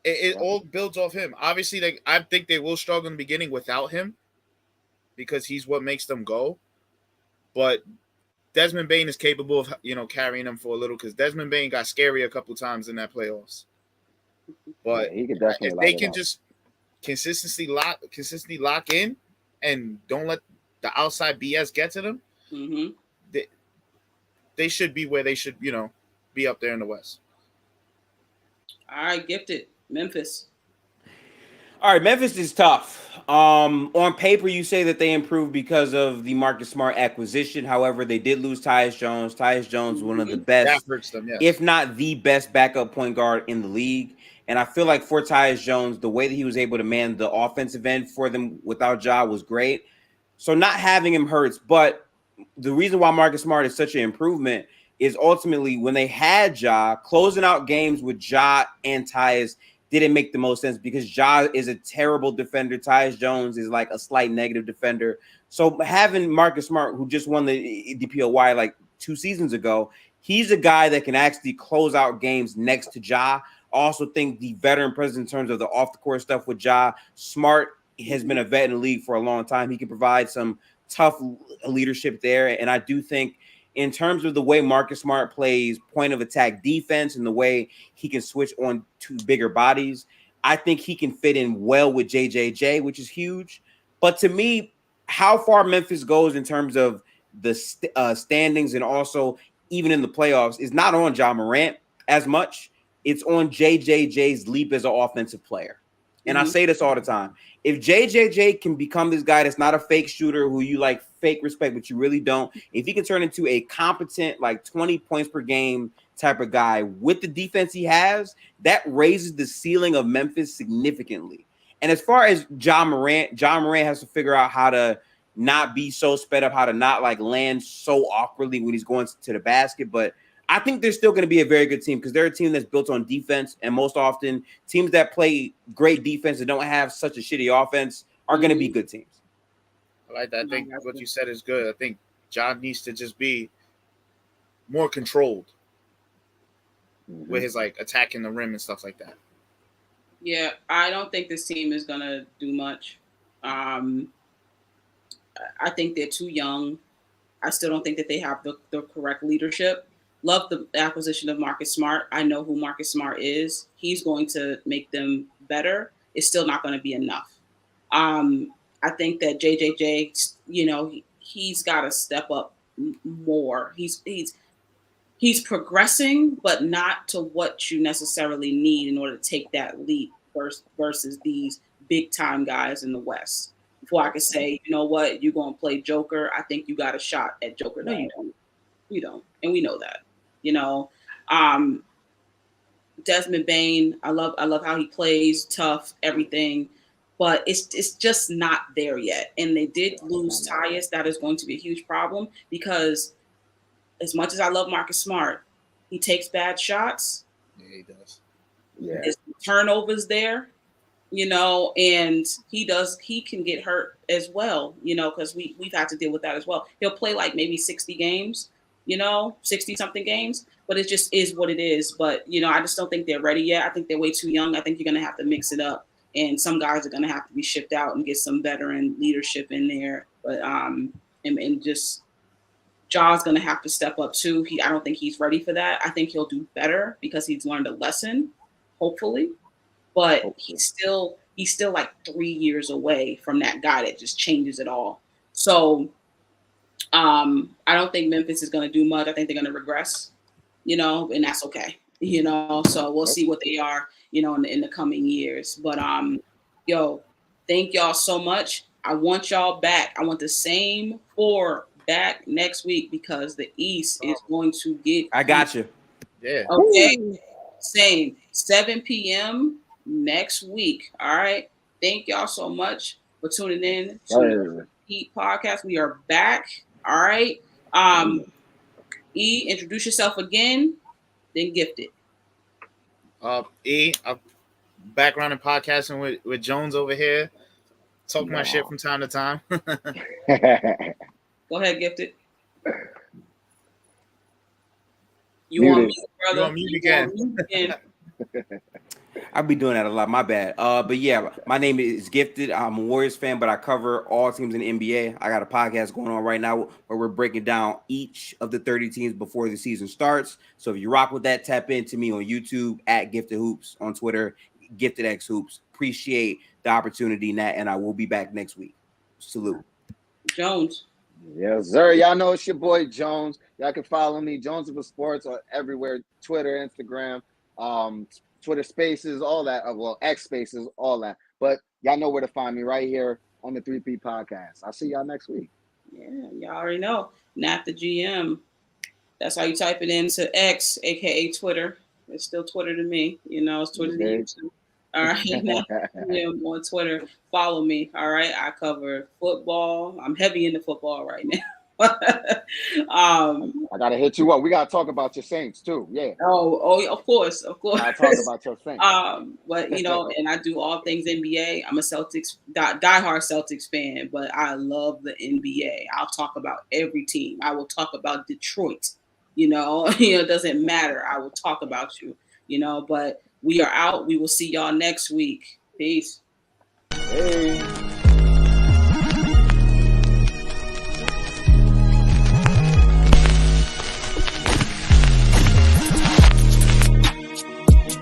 S2: it all builds off him. Obviously, I think they will struggle in the beginning without him because he's what makes them go. But Desmond Bain is capable of carrying them for a little because Desmond Bain got scary a couple times in that playoffs. But
S5: he could definitely
S2: if
S5: light
S2: they
S5: it
S2: can
S5: up.
S2: just consistently lock in and don't let the outside BS get to them, they should be where they should, be up there in the West.
S4: All right, Gifted. Memphis.
S1: All right, Memphis is tough. On paper, you say that they improved because of the Marcus Smart acquisition. However, they did lose Tyus Jones. Tyus Jones, one of the
S2: That
S1: best,
S2: hurts them, yes.
S1: if not the best backup point guard in the league. And I feel like for Tyus Jones, the way that he was able to man the offensive end for them without Ja was great. So not having him hurts. But the reason why Marcus Smart is such an improvement is ultimately when they had Ja, closing out games with Ja and Tyus didn't make the most sense because Ja is a terrible defender. Tyus Jones is like a slight negative defender. So having Marcus Smart, who just won the DPOY like 2 seasons ago, he's a guy that can actually close out games next to Ja. I also think the veteran presence in terms of the off-the-court stuff with Ja. Smart has been a vet in the league for a long time. He can provide some tough leadership there. And I do think in terms of the way Marcus Smart plays point of attack defense and the way he can switch on to bigger bodies, I think he can fit in well with JJJ, which is huge. But to me, how far Memphis goes in terms of the standings and also even in the playoffs is not on Ja Morant as much. It's on JJJ's leap as an offensive player. And I say this all the time. If JJJ can become this guy that's not a fake shooter who you like fake respect, but you really don't, if he can turn into a competent, like 20 points per game type of guy with the defense he has, that raises the ceiling of Memphis significantly. And as far as Ja Morant has to figure out how to not be so sped up, how to not like land so awkwardly when he's going to the basket. But I think they're still going to be a very good team because they're a team that's built on defense. And most often, teams that play great defense and don't have such a shitty offense are going to be good teams.
S2: I like that. I think what you said is good. I think John needs to just be more controlled with his like attacking the rim and stuff like that.
S4: Yeah, I don't think this team is going to do much. I think they're too young. I still don't think that they have the correct leadership. Love the acquisition of Marcus Smart. I know who Marcus Smart is. He's going to make them better. It's still not going to be enough. I think that JJJ, he's got to step up more. He's progressing, but not to what you necessarily need in order to take that leap versus these big time guys in the West. Before I could say, you know what, you're going to play Joker. I think you got a shot at Joker. No, you don't. You don't. And we know that. Desmond Bain, I love how he plays, tough, everything, but it's just not there yet. And they did lose Tyus. That is going to be a huge problem because as much as I love Marcus Smart, he takes bad shots.
S2: Yeah, he does.
S5: Yeah.
S4: His turnovers there, and he can get hurt as well, because we've had to deal with that as well. He'll play like maybe 60 games, 60 something games, but it just is what it is. But, I just don't think they're ready yet. I think they're way too young. I think you're going to have to mix it up, and some guys are going to have to be shipped out and get some veteran leadership in there. But, and just Ja's going to have to step up too. I don't think he's ready for that. I think he'll do better because he's learned a lesson, hopefully. But he's still like 3 years away from that guy that just changes it all. So I don't think Memphis is going to do much. I think they're going to regress, and that's okay. So we'll see what they are, in the coming years. But thank y'all so much. I want y'all back. I want the same 4 back next week because the East is going to get
S1: I got you.
S2: Yeah.
S4: okay. Same 7 p.m. next week. All right. Thank y'all so much for tuning in to the Heat podcast. We are back. All right. Introduce yourself again, then Gifted.
S2: Background in podcasting with Jones over here, talking my shit from time to time.
S4: Go ahead, Gifted. You
S5: Muted.
S4: on mute, brother?
S2: You on mute again.
S1: I'll be doing that a lot. My bad. But yeah, my name is Gifted. I'm a Warriors fan, but I cover all teams in the NBA. I got a podcast going on right now where we're breaking down each of the 30 teams before the season starts. So if you rock with that, tap into me on YouTube at Gifted Hoops, on Twitter, Gifted X Hoops. Appreciate the opportunity, Nat, and I will be back next week. Salute.
S4: Jones.
S5: Yes, sir. Y'all know it's your boy Jones. Y'all can follow me, Jones of Sports, everywhere: Twitter, Instagram, Twitter Spaces, all that. Well, X Spaces, all that. But y'all know where to find me right here on the 3P Podcast. I'll see y'all next week.
S4: Yeah, y'all already know. Nat the GM. That's how you type it into X, aka Twitter. It's still Twitter to me. It's Twitter to you too. All right. I'm on Twitter. Follow me. All right. I cover football. I'm heavy into football right now.
S5: I gotta hit you up. We gotta talk about your Saints too. Yeah.
S4: Oh, of course.
S5: I'll talk about your Saints.
S4: But and I do all things NBA. I'm a Celtics diehard Celtics fan, but I love the NBA. I'll talk about every team. I will talk about Detroit. It doesn't matter. I will talk about you. But we are out. We will see y'all next week. Peace.
S5: Hey.